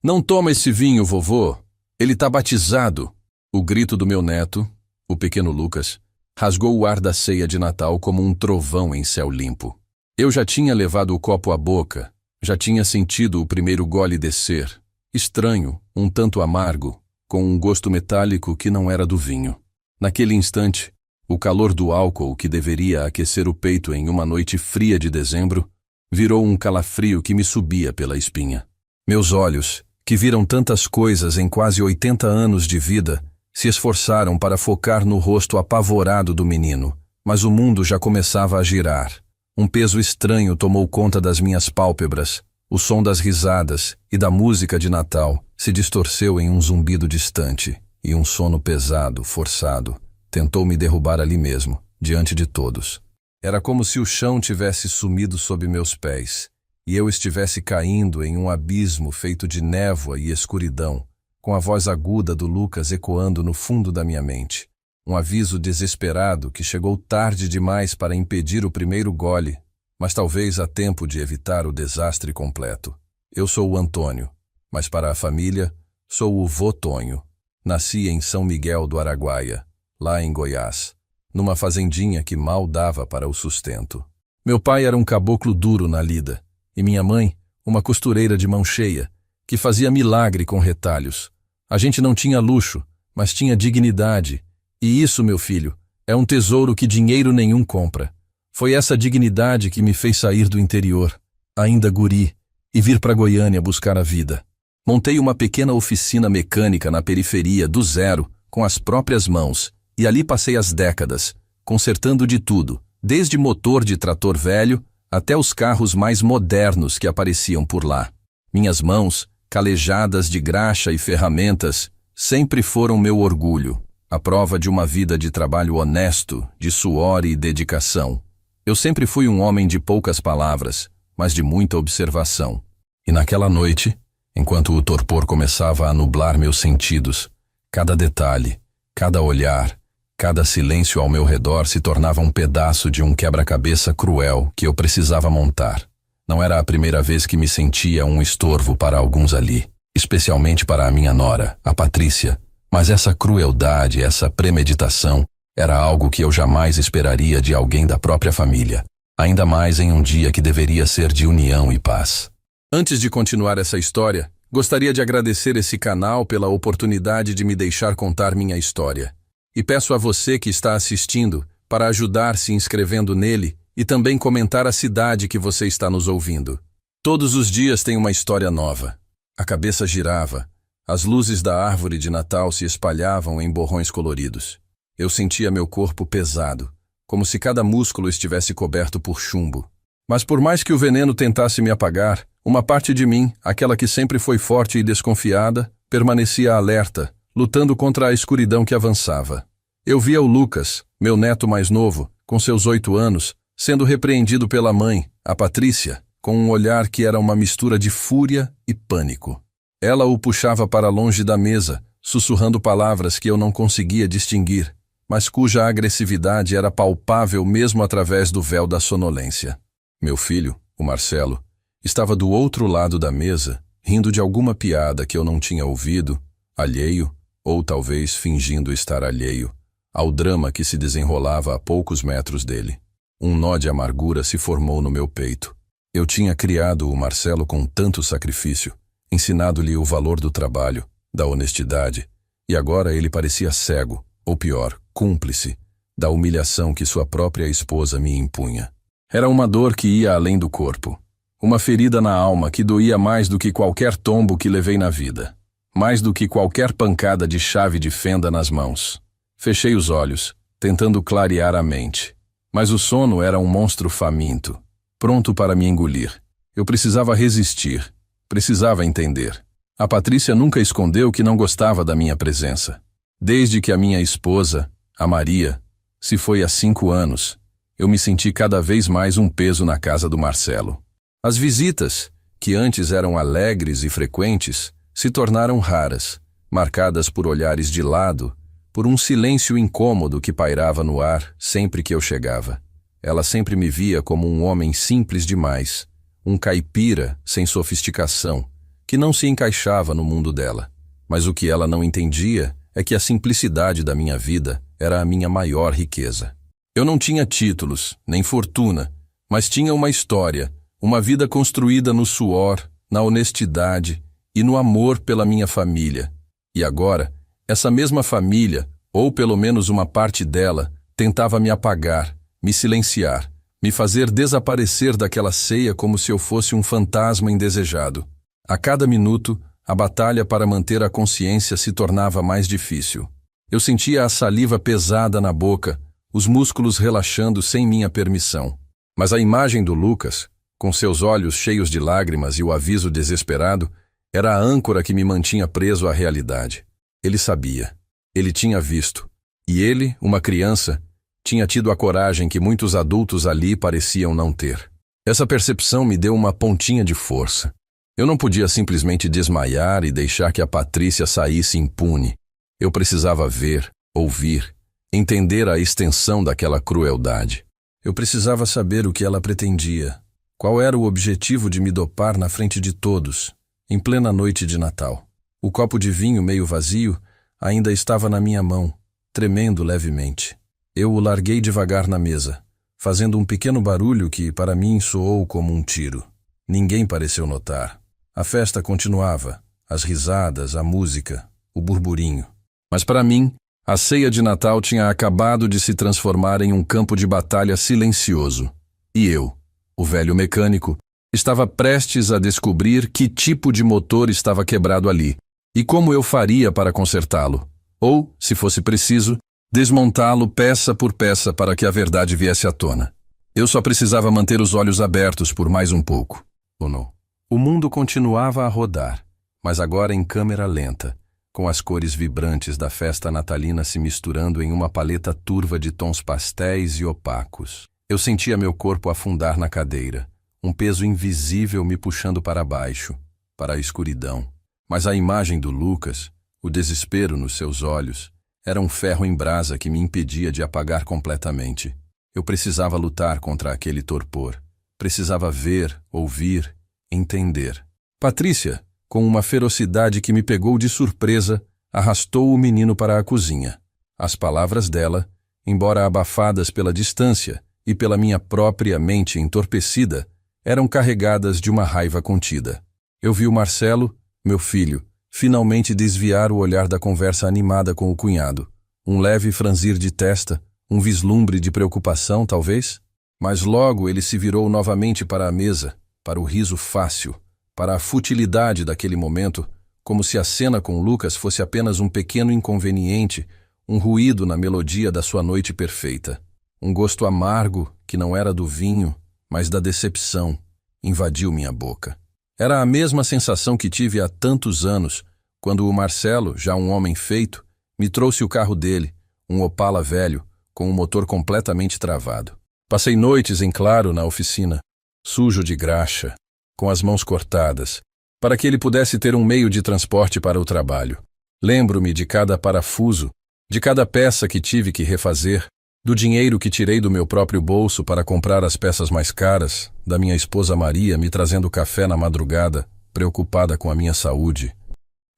Não toma esse vinho, vovô. Ele tá batizado. O grito do meu neto, o pequeno Lucas, rasgou o ar da ceia de Natal como um trovão em céu limpo. Eu já tinha levado o copo à boca, já tinha sentido o primeiro gole descer, estranho, um tanto amargo, com um gosto metálico que não era do vinho. Naquele instante, o calor do álcool que deveria aquecer o peito em uma noite fria de dezembro, virou um calafrio que me subia pela espinha. Meus olhos, que viram tantas coisas em quase 80 anos de vida, se esforçaram para focar no rosto apavorado do menino, mas o mundo já começava a girar. Um peso estranho tomou conta das minhas pálpebras. O som das risadas e da música de Natal se distorceu em um zumbido distante, e um sono pesado, forçado, tentou me derrubar ali mesmo, diante de todos. Era como se o chão tivesse sumido sob meus pés, e eu estivesse caindo em um abismo feito de névoa e escuridão, com a voz aguda do Lucas ecoando no fundo da minha mente. Um aviso desesperado que chegou tarde demais para impedir o primeiro gole, mas talvez a tempo de evitar o desastre completo. Eu sou o Antônio, mas para a família, sou o vô Tonho. Nasci em São Miguel do Araguaia, lá em Goiás, numa fazendinha que mal dava para o sustento. Meu pai era um caboclo duro na lida, e minha mãe, uma costureira de mão cheia, que fazia milagre com retalhos. A gente não tinha luxo, mas tinha dignidade, e isso, meu filho, é um tesouro que dinheiro nenhum compra. Foi essa dignidade que me fez sair do interior, ainda guri, e vir para Goiânia buscar a vida. Montei uma pequena oficina mecânica na periferia do zero, com as próprias mãos, e ali passei as décadas, consertando de tudo, desde motor de trator velho até os carros mais modernos que apareciam por lá. Minhas mãos, calejadas de graxa e ferramentas, sempre foram meu orgulho, a prova de uma vida de trabalho honesto, de suor e dedicação. Eu sempre fui um homem de poucas palavras, mas de muita observação. E naquela noite, enquanto o torpor começava a nublar meus sentidos, cada detalhe, cada olhar, cada silêncio ao meu redor se tornava um pedaço de um quebra-cabeça cruel que eu precisava montar. Não era a primeira vez que me sentia um estorvo para alguns ali, especialmente para a minha nora, a Patrícia, mas essa crueldade, essa premeditação, era algo que eu jamais esperaria de alguém da própria família, ainda mais em um dia que deveria ser de união e paz. Antes de continuar essa história, gostaria de agradecer esse canal pela oportunidade de me deixar contar minha história. E peço a você que está assistindo para ajudar se inscrevendo nele e também comentar a cidade que você está nos ouvindo. Todos os dias tem uma história nova. A cabeça girava. As luzes da árvore de Natal se espalhavam em borrões coloridos. Eu sentia meu corpo pesado, como se cada músculo estivesse coberto por chumbo. Mas por mais que o veneno tentasse me apagar, uma parte de mim, aquela que sempre foi forte e desconfiada, permanecia alerta, lutando contra a escuridão que avançava. Eu via o Lucas, meu neto mais novo, com seus 8 anos, sendo repreendido pela mãe, a Patrícia, com um olhar que era uma mistura de fúria e pânico. Ela o puxava para longe da mesa, sussurrando palavras que eu não conseguia distinguir, mas cuja agressividade era palpável mesmo através do véu da sonolência. Meu filho, o Marcelo, estava do outro lado da mesa, rindo de alguma piada que eu não tinha ouvido, alheio, ou talvez fingindo estar alheio, ao drama que se desenrolava a poucos metros dele. Um nó de amargura se formou no meu peito. Eu tinha criado o Marcelo com tanto sacrifício, ensinado-lhe o valor do trabalho, da honestidade, e agora ele parecia cego, ou pior, cúmplice, da humilhação que sua própria esposa me impunha. Era uma dor que ia além do corpo, uma ferida na alma que doía mais do que qualquer tombo que levei na vida, mais do que qualquer pancada de chave de fenda nas mãos. Fechei os olhos, tentando clarear a mente, mas o sono era um monstro faminto, pronto para me engolir. Eu precisava resistir, precisava entender. A Patrícia nunca escondeu que não gostava da minha presença. Desde que a minha esposa, a Maria, se foi há 5 anos, eu me senti cada vez mais um peso na casa do Marcelo. As visitas, que antes eram alegres e frequentes, se tornaram raras, marcadas por olhares de lado, por um silêncio incômodo que pairava no ar sempre que eu chegava. Ela sempre me via como um homem simples demais, um caipira sem sofisticação, que não se encaixava no mundo dela. Mas o que ela não entendia é que a simplicidade da minha vida era a minha maior riqueza. Eu não tinha títulos, nem fortuna, mas tinha uma história, uma vida construída no suor, na honestidade e no amor pela minha família. E agora, essa mesma família, ou pelo menos uma parte dela, tentava me apagar, me silenciar, me fazer desaparecer daquela ceia como se eu fosse um fantasma indesejado. A cada minuto, a batalha para manter a consciência se tornava mais difícil. Eu sentia a saliva pesada na boca, os músculos relaxando sem minha permissão. Mas a imagem do Lucas, com seus olhos cheios de lágrimas e o aviso desesperado, era a âncora que me mantinha preso à realidade. Ele sabia. Ele tinha visto. E ele, uma criança, tinha tido a coragem que muitos adultos ali pareciam não ter. Essa percepção me deu uma pontinha de força. Eu não podia simplesmente desmaiar e deixar que a Patrícia saísse impune. Eu precisava ver, ouvir, entender a extensão daquela crueldade. Eu precisava saber o que ela pretendia. Qual era o objetivo de me dopar na frente de todos, em plena noite de Natal? O copo de vinho meio vazio ainda estava na minha mão, tremendo levemente. Eu o larguei devagar na mesa, fazendo um pequeno barulho que, para mim, soou como um tiro. Ninguém pareceu notar. A festa continuava, as risadas, a música, o burburinho. Mas para mim, a ceia de Natal tinha acabado de se transformar em um campo de batalha silencioso. E eu, o velho mecânico, estava prestes a descobrir que tipo de motor estava quebrado ali e como eu faria para consertá-lo. Ou, se fosse preciso, desmontá-lo peça por peça para que a verdade viesse à tona. Eu só precisava manter os olhos abertos por mais um pouco. Ou não? O mundo continuava a rodar, mas agora em câmera lenta, com as cores vibrantes da festa natalina se misturando em uma paleta turva de tons pastéis e opacos. Eu sentia meu corpo afundar na cadeira, um peso invisível me puxando para baixo, para a escuridão. Mas a imagem do Lucas, o desespero nos seus olhos, era um ferro em brasa que me impedia de apagar completamente. Eu precisava lutar contra aquele torpor. Precisava ver, ouvir, entender. Patrícia, com uma ferocidade que me pegou de surpresa, arrastou o menino para a cozinha. As palavras dela, embora abafadas pela distância e pela minha própria mente entorpecida, eram carregadas de uma raiva contida. Eu vi o Marcelo, meu filho, finalmente desviar o olhar da conversa animada com o cunhado. Um leve franzir de testa, um vislumbre de preocupação, talvez? Mas logo ele se virou novamente para a mesa, para o riso fácil, para a futilidade daquele momento, como se a cena com Lucas fosse apenas um pequeno inconveniente, um ruído na melodia da sua noite perfeita. Um gosto amargo, que não era do vinho, mas da decepção, invadiu minha boca. Era a mesma sensação que tive há tantos anos, quando o Marcelo, já um homem feito, me trouxe o carro dele, um Opala velho, com o motor completamente travado. Passei noites em claro na oficina, sujo de graxa, com as mãos cortadas, para que ele pudesse ter um meio de transporte para o trabalho. Lembro-me de cada parafuso, de cada peça que tive que refazer, do dinheiro que tirei do meu próprio bolso para comprar as peças mais caras, da minha esposa Maria me trazendo café na madrugada, preocupada com a minha saúde.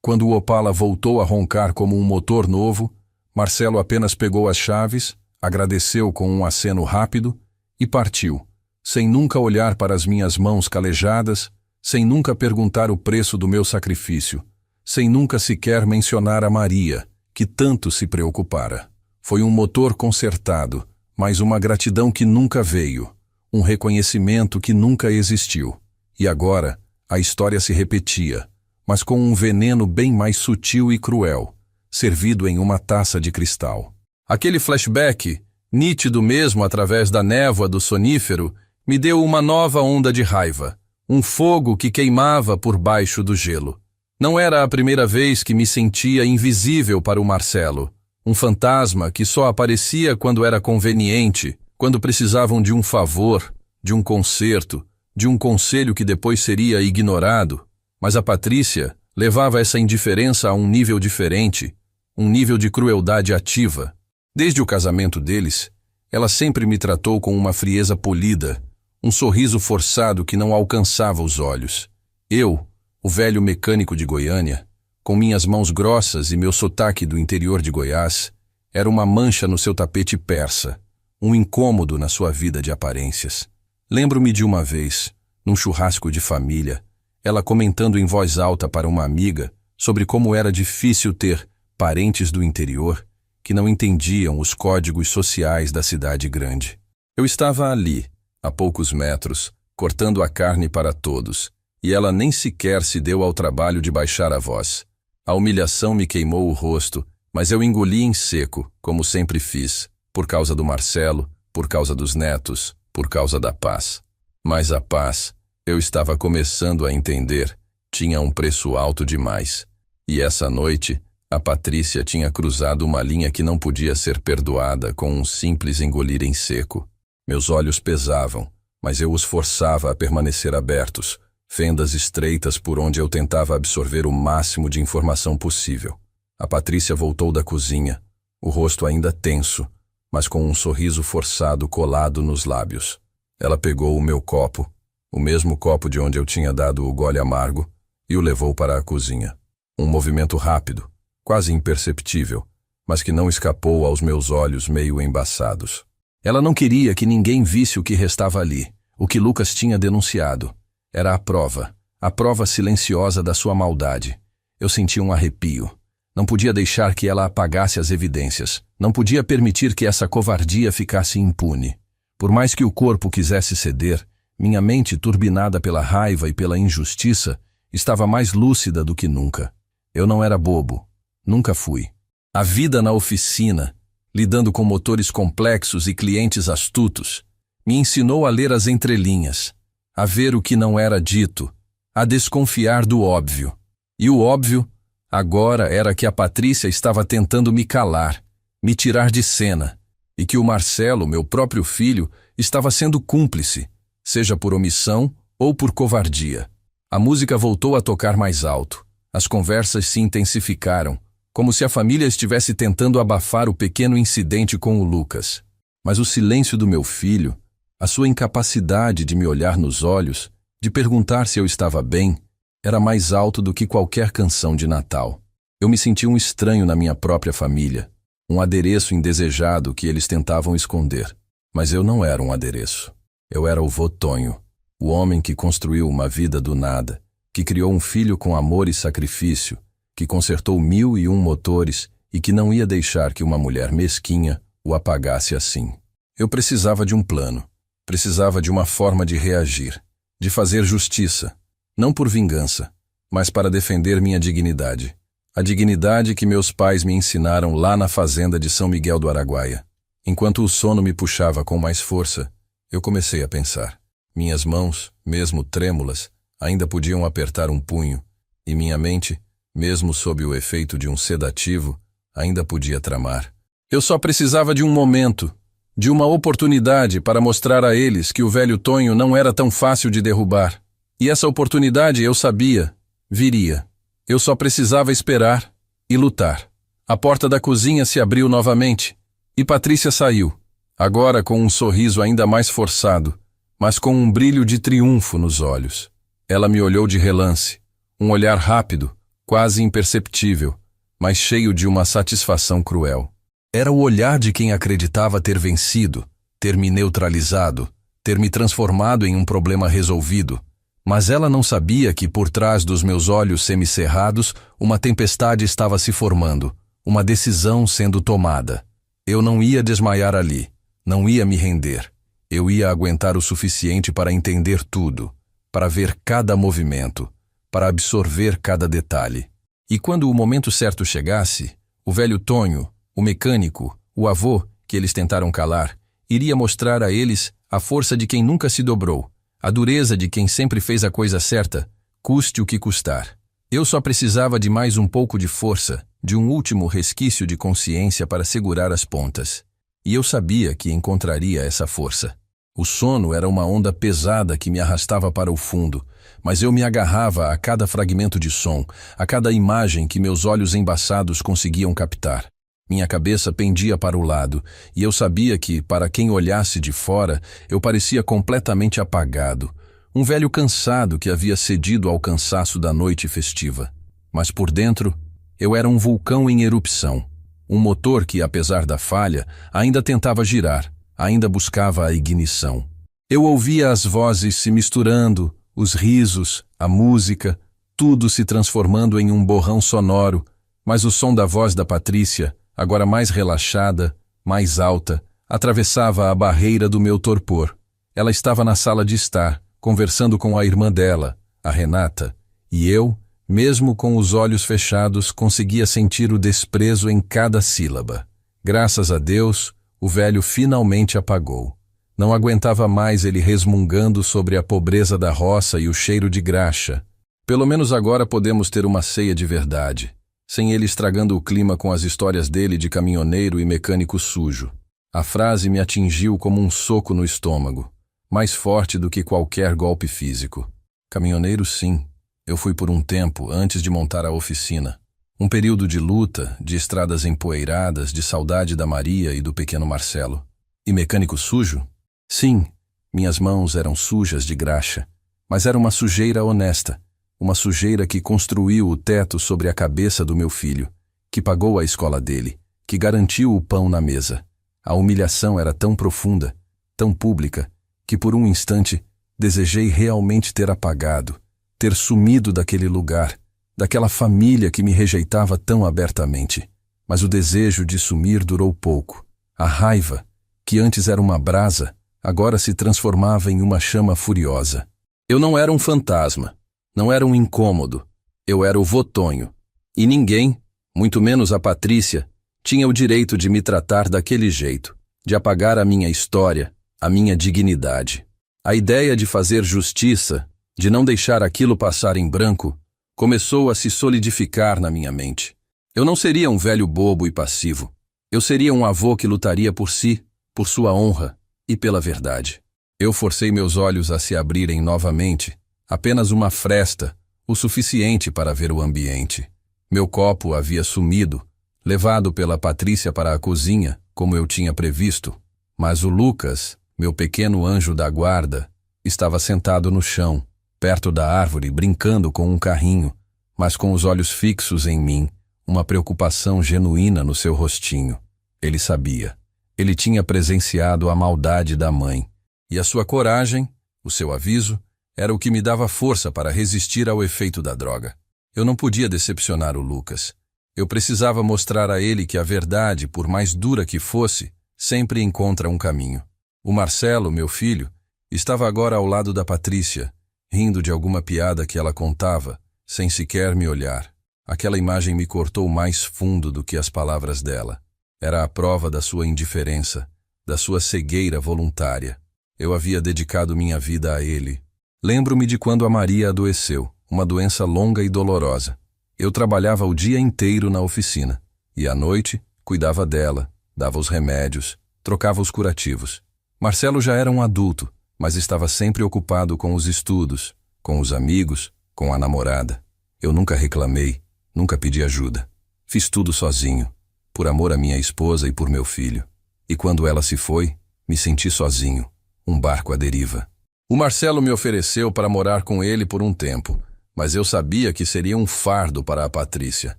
Quando o Opala voltou a roncar como um motor novo, Marcelo apenas pegou as chaves, agradeceu com um aceno rápido e partiu, sem nunca olhar para as minhas mãos calejadas, sem nunca perguntar o preço do meu sacrifício, sem nunca sequer mencionar a Maria, que tanto se preocupara. Foi um motor consertado, mas uma gratidão que nunca veio, um reconhecimento que nunca existiu. E agora, a história se repetia, mas com um veneno bem mais sutil e cruel, servido em uma taça de cristal. Aquele flashback, nítido mesmo através da névoa do sonífero, me deu uma nova onda de raiva, um fogo que queimava por baixo do gelo. Não era a primeira vez que me sentia invisível para o Marcelo, um fantasma que só aparecia quando era conveniente, quando precisavam de um favor, de um conserto, de um conselho que depois seria ignorado. Mas a Patrícia levava essa indiferença a um nível diferente, um nível de crueldade ativa. Desde o casamento deles, ela sempre me tratou com uma frieza polida, um sorriso forçado que não alcançava os olhos. Eu, O velho mecânico de Goiânia, com minhas mãos grossas e meu sotaque do interior de Goiás, era uma mancha no seu tapete persa, um incômodo na sua vida de aparências. Lembro-me de uma vez, num churrasco de família, ela comentando em voz alta para uma amiga sobre como era difícil ter parentes do interior que não entendiam os códigos sociais da cidade grande. Eu estava ali, a poucos metros, cortando a carne para todos, e ela nem sequer se deu ao trabalho de baixar a voz. A humilhação me queimou o rosto, mas eu engoli em seco, como sempre fiz, por causa do Marcelo, por causa dos netos, por causa da paz. Mas a paz, eu estava começando a entender, tinha um preço alto demais. E essa noite, a Patrícia tinha cruzado uma linha que não podia ser perdoada com um simples engolir em seco. Meus olhos pesavam, mas eu os forçava a permanecer abertos, fendas estreitas por onde eu tentava absorver o máximo de informação possível. A Patrícia voltou da cozinha, o rosto ainda tenso, mas com um sorriso forçado colado nos lábios. Ela pegou o meu copo, o mesmo copo de onde eu tinha dado o gole amargo, e o levou para a cozinha. Um movimento rápido, quase imperceptível, mas que não escapou aos meus olhos meio embaçados. Ela não queria que ninguém visse o que restava ali, o que Lucas tinha denunciado. Era a prova silenciosa da sua maldade. Eu senti um arrepio. Não podia deixar que ela apagasse as evidências. Não podia permitir que essa covardia ficasse impune. Por mais que o corpo quisesse ceder, minha mente, turbinada pela raiva e pela injustiça, estava mais lúcida do que nunca. Eu não era bobo. Nunca fui. A vida na oficina, lidando com motores complexos e clientes astutos, me ensinou a ler as entrelinhas, a ver o que não era dito, a desconfiar do óbvio. E o óbvio, agora, era que a Patrícia estava tentando me calar, me tirar de cena, e que o Marcelo, meu próprio filho, estava sendo cúmplice, seja por omissão ou por covardia. A música voltou a tocar mais alto. As conversas se intensificaram, como se a família estivesse tentando abafar o pequeno incidente com o Lucas. Mas o silêncio do meu filho, a sua incapacidade de me olhar nos olhos, de perguntar se eu estava bem, era mais alto do que qualquer canção de Natal. Eu me senti um estranho na minha própria família, um adereço indesejado que eles tentavam esconder. Mas eu não era um adereço. Eu era o vô Tonho, o homem que construiu uma vida do nada, que criou um filho com amor e sacrifício, que consertou 1001 motores e que não ia deixar que uma mulher mesquinha o apagasse assim. Eu precisava de um plano, precisava de uma forma de reagir, de fazer justiça, não por vingança, mas para defender minha dignidade. A dignidade que meus pais me ensinaram lá na fazenda de São Miguel do Araguaia. Enquanto o sono me puxava com mais força, eu comecei a pensar. Minhas mãos, mesmo trêmulas, ainda podiam apertar um punho, e minha mente, mesmo sob o efeito de um sedativo, ainda podia tramar. Eu só precisava de um momento, de uma oportunidade para mostrar a eles que o velho Tonho não era tão fácil de derrubar. E essa oportunidade, eu sabia, viria. Eu só precisava esperar e lutar. A porta da cozinha se abriu novamente, e Patrícia saiu, agora com um sorriso ainda mais forçado, mas com um brilho de triunfo nos olhos. Ela me olhou de relance, um olhar rápido, quase imperceptível, mas cheio de uma satisfação cruel. Era o olhar de quem acreditava ter vencido, ter me neutralizado, ter me transformado em um problema resolvido. Mas ela não sabia que por trás dos meus olhos semicerrados uma tempestade estava se formando, uma decisão sendo tomada. Eu não ia desmaiar ali, não ia me render. Eu ia aguentar o suficiente para entender tudo, para ver cada movimento, para absorver cada detalhe. E quando o momento certo chegasse, o velho Tonho, o mecânico, o avô, que eles tentaram calar, iria mostrar a eles a força de quem nunca se dobrou, a dureza de quem sempre fez a coisa certa, custe o que custar. Eu só precisava de mais um pouco de força, de um último resquício de consciência para segurar as pontas. E eu sabia que encontraria essa força. O sono era uma onda pesada que me arrastava para o fundo, mas eu me agarrava a cada fragmento de som, a cada imagem que meus olhos embaçados conseguiam captar. Minha cabeça pendia para o lado, e eu sabia que, para quem olhasse de fora, eu parecia completamente apagado, Um velho cansado que havia cedido ao cansaço da noite festiva. Mas por dentro, eu era um vulcão em erupção. Um motor que, apesar da falha, ainda tentava girar, ainda buscava a ignição. Eu ouvia as vozes se misturando, os risos, a música, tudo se transformando em um borrão sonoro, mas o som da voz da Patrícia, agora mais relaxada, mais alta, atravessava a barreira do meu torpor. Ela estava na sala de estar, conversando com a irmã dela, a Renata, e eu, mesmo com os olhos fechados, conseguia sentir o desprezo em cada sílaba. Graças a Deus, o velho finalmente apagou. Não aguentava mais ele resmungando sobre a pobreza da roça e o cheiro de graxa. Pelo menos agora podemos ter uma ceia de verdade, sem ele estragando o clima com as histórias dele de caminhoneiro e mecânico sujo. A frase me atingiu como um soco no estômago, mais forte do que qualquer golpe físico. Caminhoneiro, sim. Eu fui por um tempo, antes de montar a oficina. Um período de luta, de estradas empoeiradas, de saudade da Maria e do pequeno Marcelo. E mecânico sujo? Sim, minhas mãos eram sujas de graxa, mas era uma sujeira honesta, uma sujeira que construiu o teto sobre a cabeça do meu filho, que pagou a escola dele, que garantiu o pão na mesa. A humilhação era tão profunda, tão pública, que por um instante desejei realmente ter apagado, ter sumido daquele lugar, daquela família que me rejeitava tão abertamente. Mas o desejo de sumir durou pouco. A raiva, que antes era uma brasa, agora se transformava em uma chama furiosa. Eu não era um fantasma, não era um incômodo, eu era o Votonho. E ninguém, muito menos a Patrícia, tinha o direito de me tratar daquele jeito, de apagar a minha história, a minha dignidade. A ideia de fazer justiça, de não deixar aquilo passar em branco, começou a se solidificar na minha mente. Eu não seria um velho bobo e passivo. Eu seria um avô que lutaria por si, por sua honra e pela verdade. Eu forcei meus olhos a se abrirem novamente, apenas uma fresta, o suficiente para ver o ambiente. Meu copo havia sumido, levado pela Patrícia para a cozinha, como eu tinha previsto, mas o Lucas, meu pequeno anjo da guarda, estava sentado no chão, perto da árvore, brincando com um carrinho, mas com os olhos fixos em mim, uma preocupação genuína no seu rostinho. Ele sabia. Ele tinha presenciado a maldade da mãe, e a sua coragem, o seu aviso, era o que me dava força para resistir ao efeito da droga. Eu não podia decepcionar o Lucas. Eu precisava mostrar a ele que a verdade, por mais dura que fosse, sempre encontra um caminho. O Marcelo, meu filho, estava agora ao lado da Patrícia, rindo de alguma piada que ela contava, sem sequer me olhar. Aquela imagem me cortou mais fundo do que as palavras dela. Era a prova da sua indiferença, da sua cegueira voluntária. Eu havia dedicado minha vida a ele. Lembro-me de quando a Maria adoeceu, uma doença longa e dolorosa. Eu trabalhava o dia inteiro na oficina, e à noite cuidava dela, dava os remédios, trocava os curativos. Marcelo já era um adulto, mas estava sempre ocupado com os estudos, com os amigos, com a namorada. Eu nunca reclamei, nunca pedi ajuda. Fiz tudo sozinho, por amor à minha esposa e por meu filho. E quando ela se foi, me senti sozinho, um barco à deriva. O Marcelo me ofereceu para morar com ele por um tempo, mas eu sabia que seria um fardo para a Patrícia.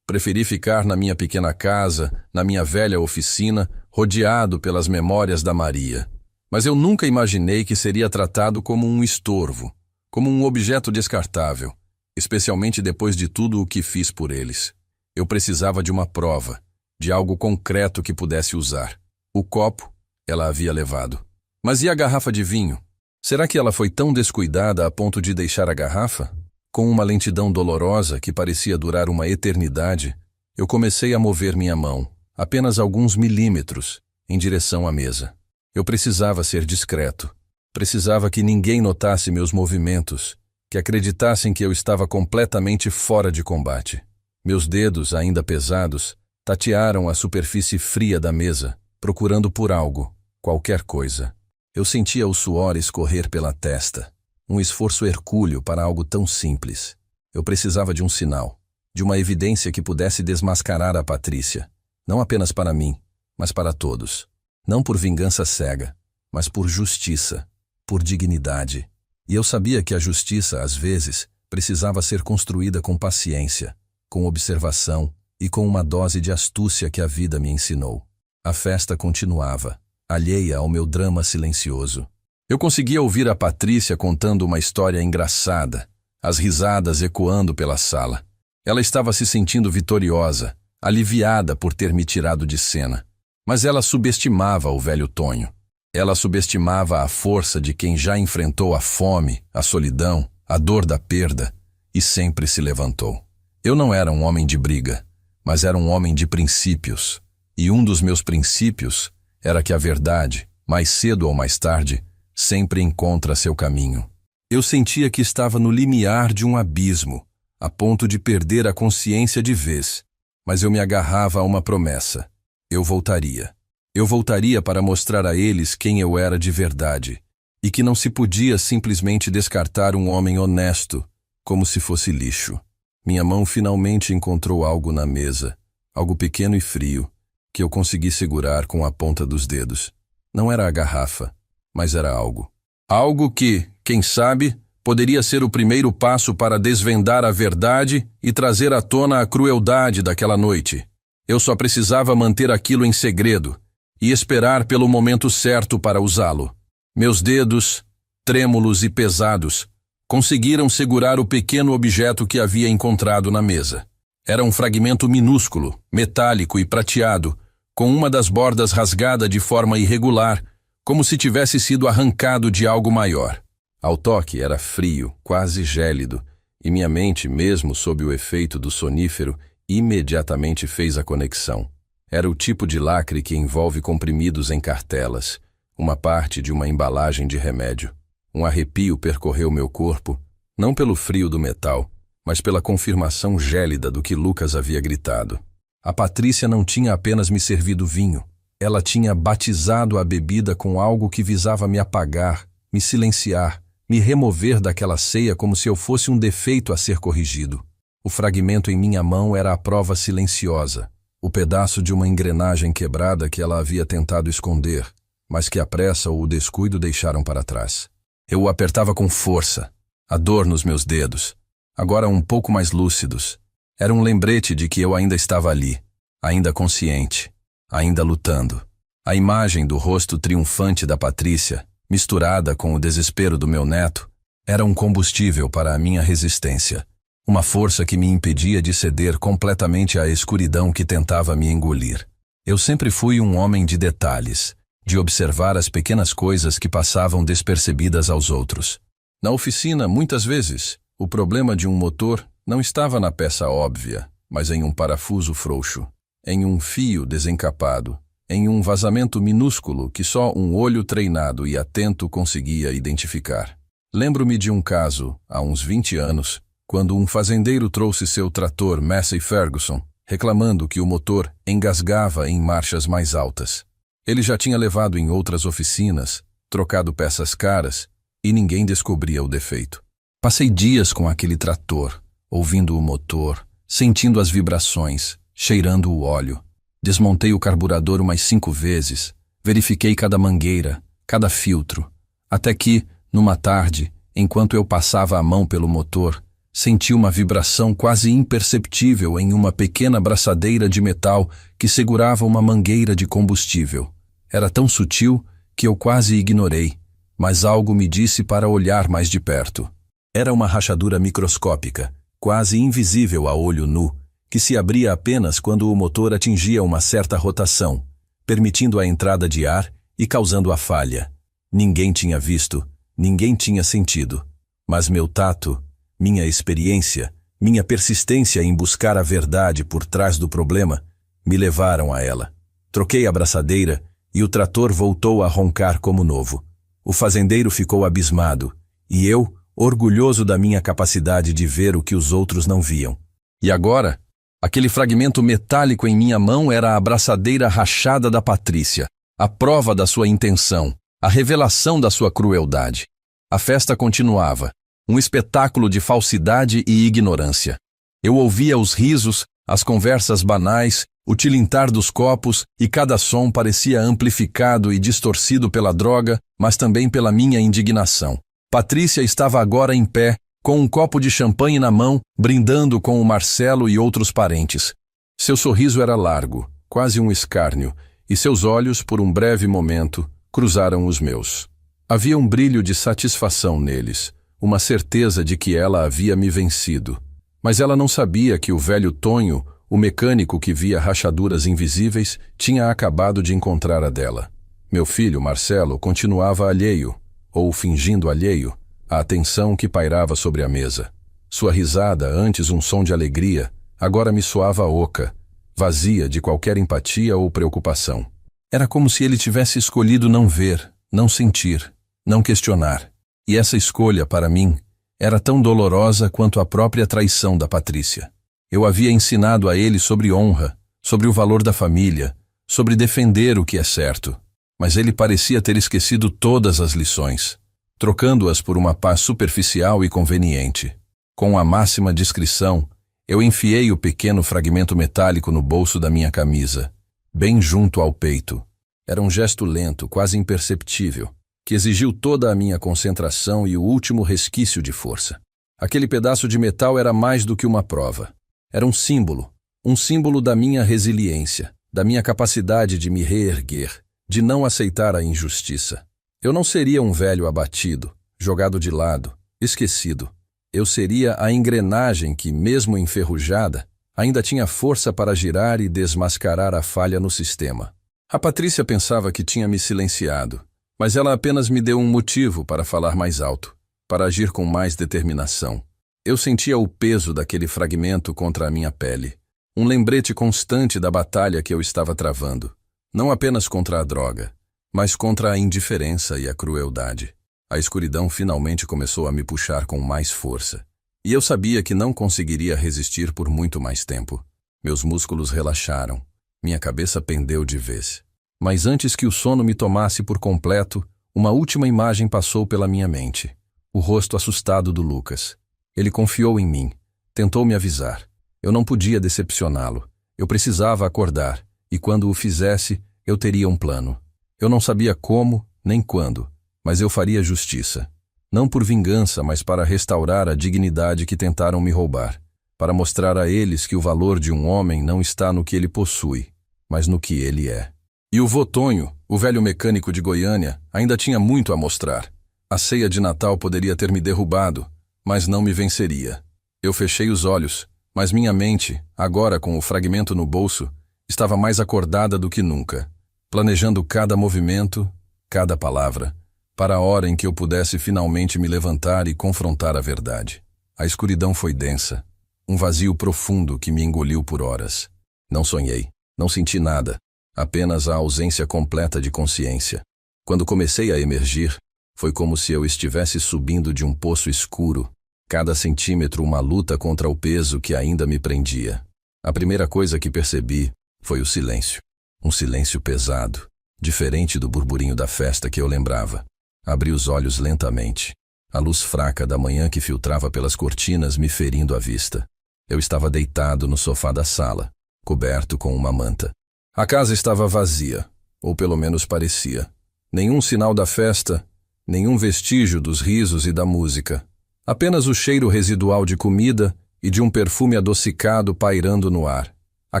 Preferi ficar na minha pequena casa, na minha velha oficina, rodeado pelas memórias da Maria. Mas eu nunca imaginei que seria tratado como um estorvo, como um objeto descartável, especialmente depois de tudo o que fiz por eles. Eu precisava de uma prova, de algo concreto que pudesse usar. O copo, ela havia levado. Mas e a garrafa de vinho? Será que ela foi tão descuidada a ponto de deixar a garrafa? Com uma lentidão dolorosa que parecia durar uma eternidade, eu comecei a mover minha mão, apenas alguns milímetros, em direção à mesa. Eu precisava ser discreto. Precisava que ninguém notasse meus movimentos, que acreditassem que eu estava completamente fora de combate. Meus dedos, ainda pesados, tatearam a superfície fria da mesa, procurando por algo, qualquer coisa. Eu sentia o suor escorrer pela testa, um esforço hercúleo para algo tão simples. Eu precisava de um sinal, de uma evidência que pudesse desmascarar a Patrícia, não apenas para mim, mas para todos. Não por vingança cega, mas por justiça, por dignidade. E eu sabia que a justiça, às vezes, precisava ser construída com paciência, com observação e com uma dose de astúcia que a vida me ensinou. A festa continuava, alheia ao meu drama silencioso. Eu conseguia ouvir a Patrícia contando uma história engraçada, as risadas ecoando pela sala. Ela estava se sentindo vitoriosa, aliviada por ter me tirado de cena. Mas ela subestimava o velho Tonho. Ela subestimava a força de quem já enfrentou a fome, a solidão, a dor da perda e sempre se levantou. Eu não era um homem de briga, mas era um homem de princípios. E um dos meus princípios era que a verdade, mais cedo ou mais tarde, sempre encontra seu caminho. Eu sentia que estava no limiar de um abismo, a ponto de perder a consciência de vez, mas eu me agarrava a uma promessa. Eu voltaria. Eu voltaria para mostrar a eles quem eu era de verdade, e que não se podia simplesmente descartar um homem honesto, como se fosse lixo. Minha mão finalmente encontrou algo na mesa, algo pequeno e frio, que eu consegui segurar com a ponta dos dedos. Não era a garrafa, mas era algo. Algo que, quem sabe, poderia ser o primeiro passo para desvendar a verdade e trazer à tona a crueldade daquela noite. Eu só precisava manter aquilo em segredo e esperar pelo momento certo para usá-lo. Meus dedos, trêmulos e pesados, conseguiram segurar o pequeno objeto que havia encontrado na mesa. Era um fragmento minúsculo, metálico e prateado, com uma das bordas rasgada de forma irregular, como se tivesse sido arrancado de algo maior. Ao toque era frio, quase gélido, e minha mente, mesmo sob o efeito do sonífero, imediatamente fez a conexão. Era o tipo de lacre que envolve comprimidos em cartelas, uma parte de uma embalagem de remédio. Um arrepio percorreu meu corpo, não pelo frio do metal, mas pela confirmação gélida do que Lucas havia gritado. A Patrícia não tinha apenas me servido vinho, ela tinha batizado a bebida com algo que visava me apagar, me silenciar, me remover daquela ceia como se eu fosse um defeito a ser corrigido. O fragmento em minha mão era a prova silenciosa, o pedaço de uma engrenagem quebrada que ela havia tentado esconder, mas que a pressa ou o descuido deixaram para trás. Eu o apertava com força, a dor nos meus dedos, agora um pouco mais lúcidos. Era um lembrete de que eu ainda estava ali, ainda consciente, ainda lutando. A imagem do rosto triunfante da Patrícia, misturada com o desespero do meu neto, era um combustível para a minha resistência. Uma força que me impedia de ceder completamente à escuridão que tentava me engolir. Eu sempre fui um homem de detalhes, de observar as pequenas coisas que passavam despercebidas aos outros. Na oficina, muitas vezes, o problema de um motor não estava na peça óbvia, mas em um parafuso frouxo, em um fio desencapado, em um vazamento minúsculo que só um olho treinado e atento conseguia identificar. Lembro-me de um caso, há uns 20 anos, quando um fazendeiro trouxe seu trator Massey Ferguson, reclamando que o motor engasgava em marchas mais altas. Ele já tinha levado em outras oficinas, trocado peças caras, e ninguém descobria o defeito. Passei dias com aquele trator, ouvindo o motor, sentindo as vibrações, cheirando o óleo. Desmontei o carburador umas 5 vezes, verifiquei cada mangueira, cada filtro, até que, numa tarde, enquanto eu passava a mão pelo motor, senti uma vibração quase imperceptível em uma pequena braçadeira de metal que segurava uma mangueira de combustível. Era tão sutil que eu quase ignorei, mas algo me disse para olhar mais de perto. Era uma rachadura microscópica, quase invisível a olho nu, que se abria apenas quando o motor atingia uma certa rotação, permitindo a entrada de ar e causando a falha. Ninguém tinha visto, ninguém tinha sentido, mas meu tato, minha experiência, minha persistência em buscar a verdade por trás do problema, me levaram a ela. Troquei a braçadeira e o trator voltou a roncar como novo. O fazendeiro ficou abismado, e eu, orgulhoso da minha capacidade de ver o que os outros não viam. E agora, aquele fragmento metálico em minha mão era a braçadeira rachada da Patrícia, a prova da sua intenção, a revelação da sua crueldade. A festa continuava, um espetáculo de falsidade e ignorância. Eu ouvia os risos, as conversas banais, o tilintar dos copos, e cada som parecia amplificado e distorcido pela droga, mas também pela minha indignação. Patrícia estava agora em pé, com um copo de champanhe na mão, brindando com o Marcelo e outros parentes. Seu sorriso era largo, quase um escárnio, e seus olhos, por um breve momento, cruzaram os meus. Havia um brilho de satisfação neles, uma certeza de que ela havia me vencido. Mas ela não sabia que o velho Tonho, o mecânico que via rachaduras invisíveis, tinha acabado de encontrar a dela. Meu filho, Marcelo, continuava alheio, ou fingindo alheio, à atenção que pairava sobre a mesa. Sua risada, antes um som de alegria, agora me soava oca, vazia de qualquer empatia ou preocupação. Era como se ele tivesse escolhido não ver, não sentir, não questionar. E essa escolha, para mim, era tão dolorosa quanto a própria traição da Patrícia. Eu havia ensinado a ele sobre honra, sobre o valor da família, sobre defender o que é certo. Mas ele parecia ter esquecido todas as lições, trocando-as por uma paz superficial e conveniente. Com a máxima discrição, eu enfiei o pequeno fragmento metálico no bolso da minha camisa, bem junto ao peito. Era um gesto lento, quase imperceptível, que exigiu toda a minha concentração e o último resquício de força. Aquele pedaço de metal era mais do que uma prova. Era um símbolo da minha resiliência, da minha capacidade de me reerguer, de não aceitar a injustiça. Eu não seria um velho abatido, jogado de lado, esquecido. Eu seria a engrenagem que, mesmo enferrujada, ainda tinha força para girar e desmascarar a falha no sistema. A Patrícia pensava que tinha me silenciado, mas ela apenas me deu um motivo para falar mais alto, para agir com mais determinação. Eu sentia o peso daquele fragmento contra a minha pele, um lembrete constante da batalha que eu estava travando. Não apenas contra a droga, mas contra a indiferença e a crueldade. A escuridão finalmente começou a me puxar com mais força. E eu sabia que não conseguiria resistir por muito mais tempo. Meus músculos relaxaram. Minha cabeça pendeu de vez. Mas antes que o sono me tomasse por completo, uma última imagem passou pela minha mente. O rosto assustado do Lucas. Ele confiou em mim. Tentou me avisar. Eu não podia decepcioná-lo. Eu precisava acordar. E quando o fizesse, eu teria um plano. Eu não sabia como, nem quando, mas eu faria justiça. Não por vingança, mas para restaurar a dignidade que tentaram me roubar. Para mostrar a eles que o valor de um homem não está no que ele possui, mas no que ele é. E o vô Tonho, o velho mecânico de Goiânia, ainda tinha muito a mostrar. A ceia de Natal poderia ter me derrubado, mas não me venceria. Eu fechei os olhos, mas minha mente, agora com o fragmento no bolso, estava mais acordada do que nunca, planejando cada movimento, cada palavra, para a hora em que eu pudesse finalmente me levantar e confrontar a verdade. A escuridão foi densa, um vazio profundo que me engoliu por horas. Não sonhei, não senti nada, apenas a ausência completa de consciência. Quando comecei a emergir, foi como se eu estivesse subindo de um poço escuro, cada centímetro uma luta contra o peso que ainda me prendia. A primeira coisa que percebi foi o silêncio. Um silêncio pesado, diferente do burburinho da festa que eu lembrava. Abri os olhos lentamente. A luz fraca da manhã que filtrava pelas cortinas me ferindo a vista. Eu estava deitado no sofá da sala, coberto com uma manta. A casa estava vazia, ou pelo menos parecia. Nenhum sinal da festa, nenhum vestígio dos risos e da música. Apenas o cheiro residual de comida e de um perfume adocicado pairando no ar. A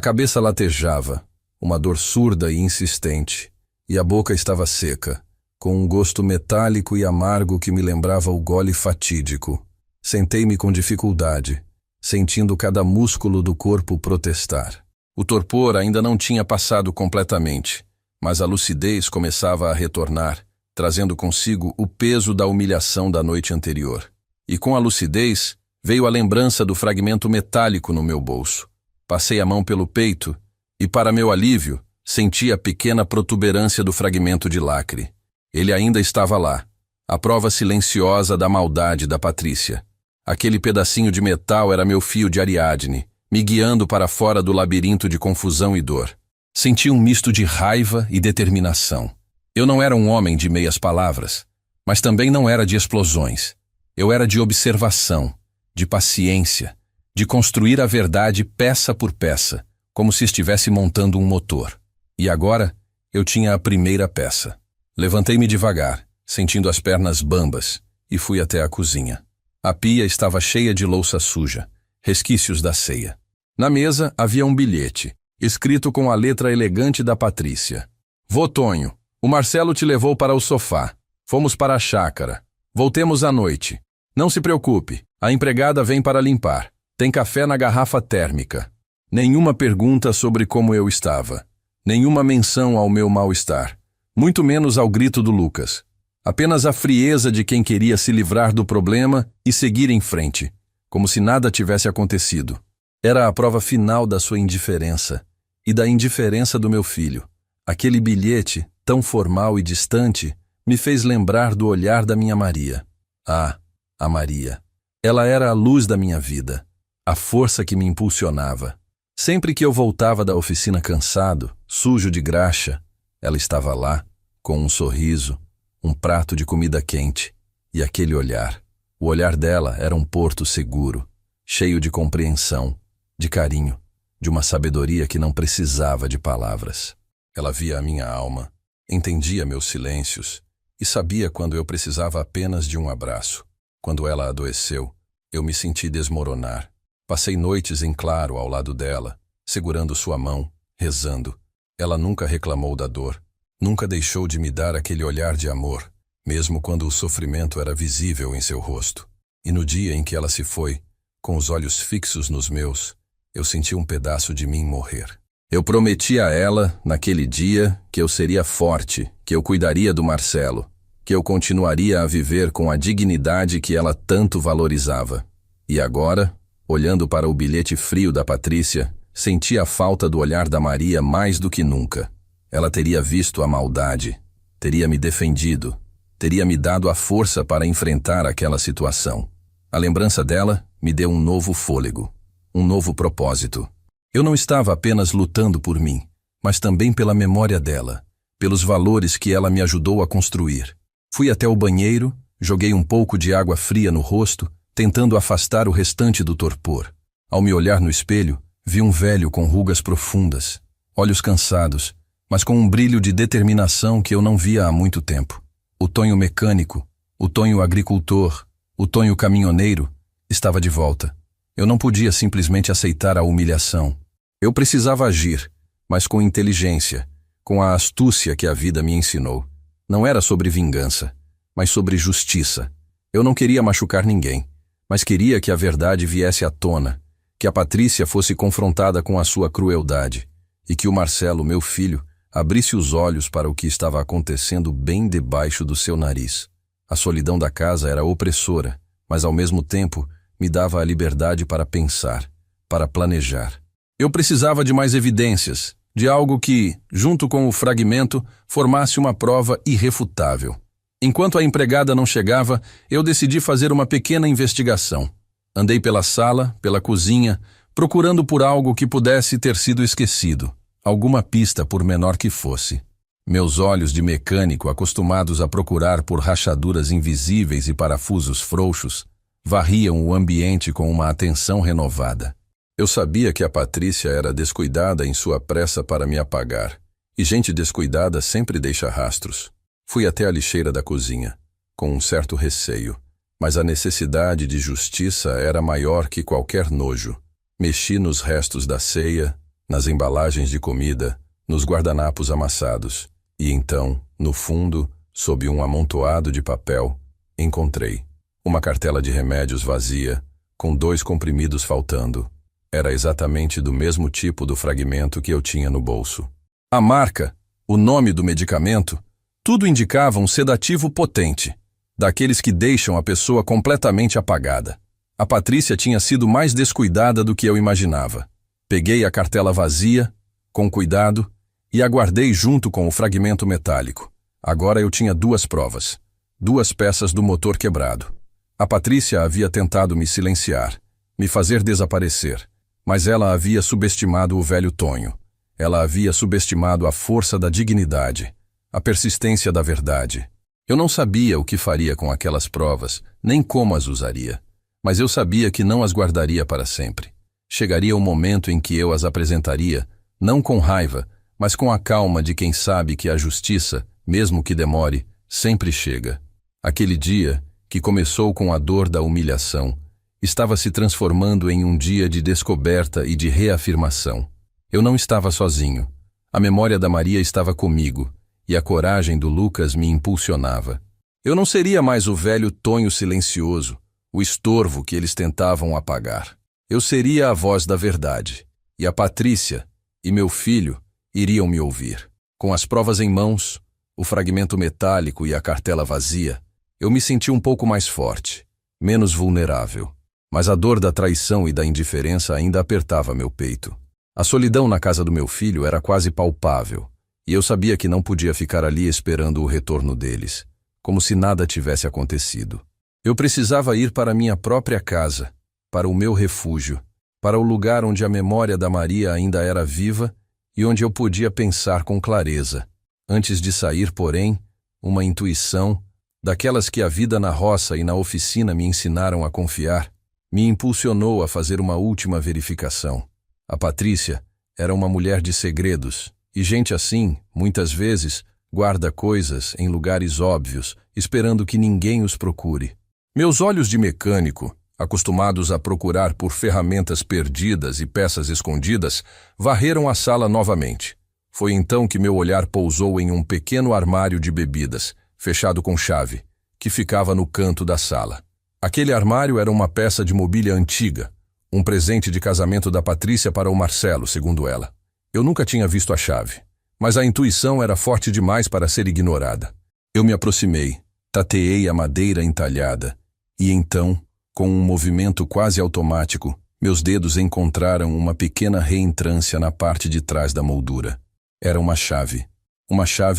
cabeça latejava, uma dor surda e insistente, e a boca estava seca, com um gosto metálico e amargo que me lembrava o gole fatídico. Sentei-me com dificuldade, sentindo cada músculo do corpo protestar. O torpor ainda não tinha passado completamente, mas a lucidez começava a retornar, trazendo consigo o peso da humilhação da noite anterior. E com a lucidez veio a lembrança do fragmento metálico no meu bolso. Passei a mão pelo peito e, para meu alívio, senti a pequena protuberância do fragmento de lacre. Ele ainda estava lá, a prova silenciosa da maldade da Patrícia. Aquele pedacinho de metal era meu fio de Ariadne, me guiando para fora do labirinto de confusão e dor. Senti um misto de raiva e determinação. Eu não era um homem de meias palavras, mas também não era de explosões. Eu era de observação, de paciência, de construir a verdade peça por peça, como se estivesse montando um motor. E agora, eu tinha a primeira peça. Levantei-me devagar, sentindo as pernas bambas, e fui até a cozinha. A pia estava cheia de louça suja, resquícios da ceia. Na mesa havia um bilhete, escrito com a letra elegante da Patrícia. Vô Tonho, o Marcelo te levou para o sofá. Fomos para a chácara. Voltemos à noite. Não se preocupe, a empregada vem para limpar. Tem café na garrafa térmica. Nenhuma pergunta sobre como eu estava. Nenhuma menção ao meu mal-estar. Muito menos ao grito do Lucas. Apenas a frieza de quem queria se livrar do problema e seguir em frente, como se nada tivesse acontecido. Era a prova final da sua indiferença e da indiferença do meu filho. Aquele bilhete, tão formal e distante, me fez lembrar do olhar da minha Maria. Ah, a Maria. Ela era a luz da minha vida, a força que me impulsionava. Sempre que eu voltava da oficina cansado, sujo de graxa, ela estava lá, com um sorriso, um prato de comida quente e aquele olhar. O olhar dela era um porto seguro, cheio de compreensão, de carinho, de uma sabedoria que não precisava de palavras. Ela via a minha alma, entendia meus silêncios e sabia quando eu precisava apenas de um abraço. Quando ela adoeceu, eu me senti desmoronar. Passei noites em claro ao lado dela, segurando sua mão, rezando. Ela nunca reclamou da dor, nunca deixou de me dar aquele olhar de amor, mesmo quando o sofrimento era visível em seu rosto. E no dia em que ela se foi, com os olhos fixos nos meus, eu senti um pedaço de mim morrer. Eu prometi a ela, naquele dia, que eu seria forte, que eu cuidaria do Marcelo, que eu continuaria a viver com a dignidade que ela tanto valorizava. E agora, olhando para o bilhete frio da Patrícia, senti a falta do olhar da Maria mais do que nunca. Ela teria visto a maldade, teria me defendido, teria me dado a força para enfrentar aquela situação. A lembrança dela me deu um novo fôlego, um novo propósito. Eu não estava apenas lutando por mim, mas também pela memória dela, pelos valores que ela me ajudou a construir. Fui até o banheiro, joguei um pouco de água fria no rosto, tentando afastar o restante do torpor. Ao me olhar no espelho, vi um velho com rugas profundas, olhos cansados, mas com um brilho de determinação que eu não via há muito tempo. O Tonho mecânico, o Tonho agricultor, o Tonho caminhoneiro estava de volta. Eu não podia simplesmente aceitar a humilhação. Eu precisava agir, mas com inteligência, com a astúcia que a vida me ensinou. Não era sobre vingança, mas sobre justiça. Eu não queria machucar ninguém, mas queria que a verdade viesse à tona, que a Patrícia fosse confrontada com a sua crueldade e que o Marcelo, meu filho, abrisse os olhos para o que estava acontecendo bem debaixo do seu nariz. A solidão da casa era opressora, mas ao mesmo tempo me dava a liberdade para pensar, para planejar. Eu precisava de mais evidências, de algo que, junto com o fragmento, formasse uma prova irrefutável. Enquanto a empregada não chegava, eu decidi fazer uma pequena investigação. Andei pela sala, pela cozinha, procurando por algo que pudesse ter sido esquecido, alguma pista por menor que fosse. Meus olhos de mecânico, acostumados a procurar por rachaduras invisíveis e parafusos frouxos, varriam o ambiente com uma atenção renovada. Eu sabia que a Patrícia era descuidada em sua pressa para me apagar, e gente descuidada sempre deixa rastros. Fui até a lixeira da cozinha, com um certo receio, mas a necessidade de justiça era maior que qualquer nojo. Mexi nos restos da ceia, nas embalagens de comida, nos guardanapos amassados, e então, no fundo, sob um amontoado de papel, encontrei uma cartela de remédios vazia, com 2 comprimidos faltando. Era exatamente do mesmo tipo do fragmento que eu tinha no bolso. A marca, o nome do medicamento, tudo indicava um sedativo potente, daqueles que deixam a pessoa completamente apagada. A Patrícia tinha sido mais descuidada do que eu imaginava. Peguei a cartela vazia, com cuidado, e a guardei junto com o fragmento metálico. Agora eu tinha 2 provas, 2 peças do motor quebrado. A Patrícia havia tentado me silenciar, me fazer desaparecer, mas ela havia subestimado o velho Tonho. Ela havia subestimado a força da dignidade, a persistência da verdade. Eu não sabia o que faria com aquelas provas, nem como as usaria, mas eu sabia que não as guardaria para sempre. Chegaria o momento em que eu as apresentaria, não com raiva, mas com a calma de quem sabe que a justiça, mesmo que demore, sempre chega. Aquele dia, que começou com a dor da humilhação, estava se transformando em um dia de descoberta e de reafirmação. Eu não estava sozinho. A memória da Maria estava comigo, e a coragem do Lucas me impulsionava. Eu não seria mais o velho Tonho silencioso, o estorvo que eles tentavam apagar. Eu seria a voz da verdade, e a Patrícia e meu filho iriam me ouvir. Com as provas em mãos, o fragmento metálico e a cartela vazia, eu me senti um pouco mais forte, menos vulnerável. Mas a dor da traição e da indiferença ainda apertava meu peito. A solidão na casa do meu filho era quase palpável, e eu sabia que não podia ficar ali esperando o retorno deles, como se nada tivesse acontecido. Eu precisava ir para minha própria casa, para o meu refúgio, para o lugar onde a memória da Maria ainda era viva e onde eu podia pensar com clareza. Antes de sair, porém, uma intuição, daquelas que a vida na roça e na oficina me ensinaram a confiar, me impulsionou a fazer uma última verificação. A Patrícia era uma mulher de segredos, e gente assim, muitas vezes, guarda coisas em lugares óbvios, esperando que ninguém os procure. Meus olhos de mecânico, acostumados a procurar por ferramentas perdidas e peças escondidas, varreram a sala novamente. Foi então que meu olhar pousou em um pequeno armário de bebidas, fechado com chave, que ficava no canto da sala. Aquele armário era uma peça de mobília antiga, um presente de casamento da Patrícia para o Marcelo, segundo ela. Eu nunca tinha visto a chave, mas a intuição era forte demais para ser ignorada. Eu me aproximei, tateei a madeira entalhada, e então, com um movimento quase automático, meus dedos encontraram uma pequena reentrância na parte de trás da moldura. Era uma chave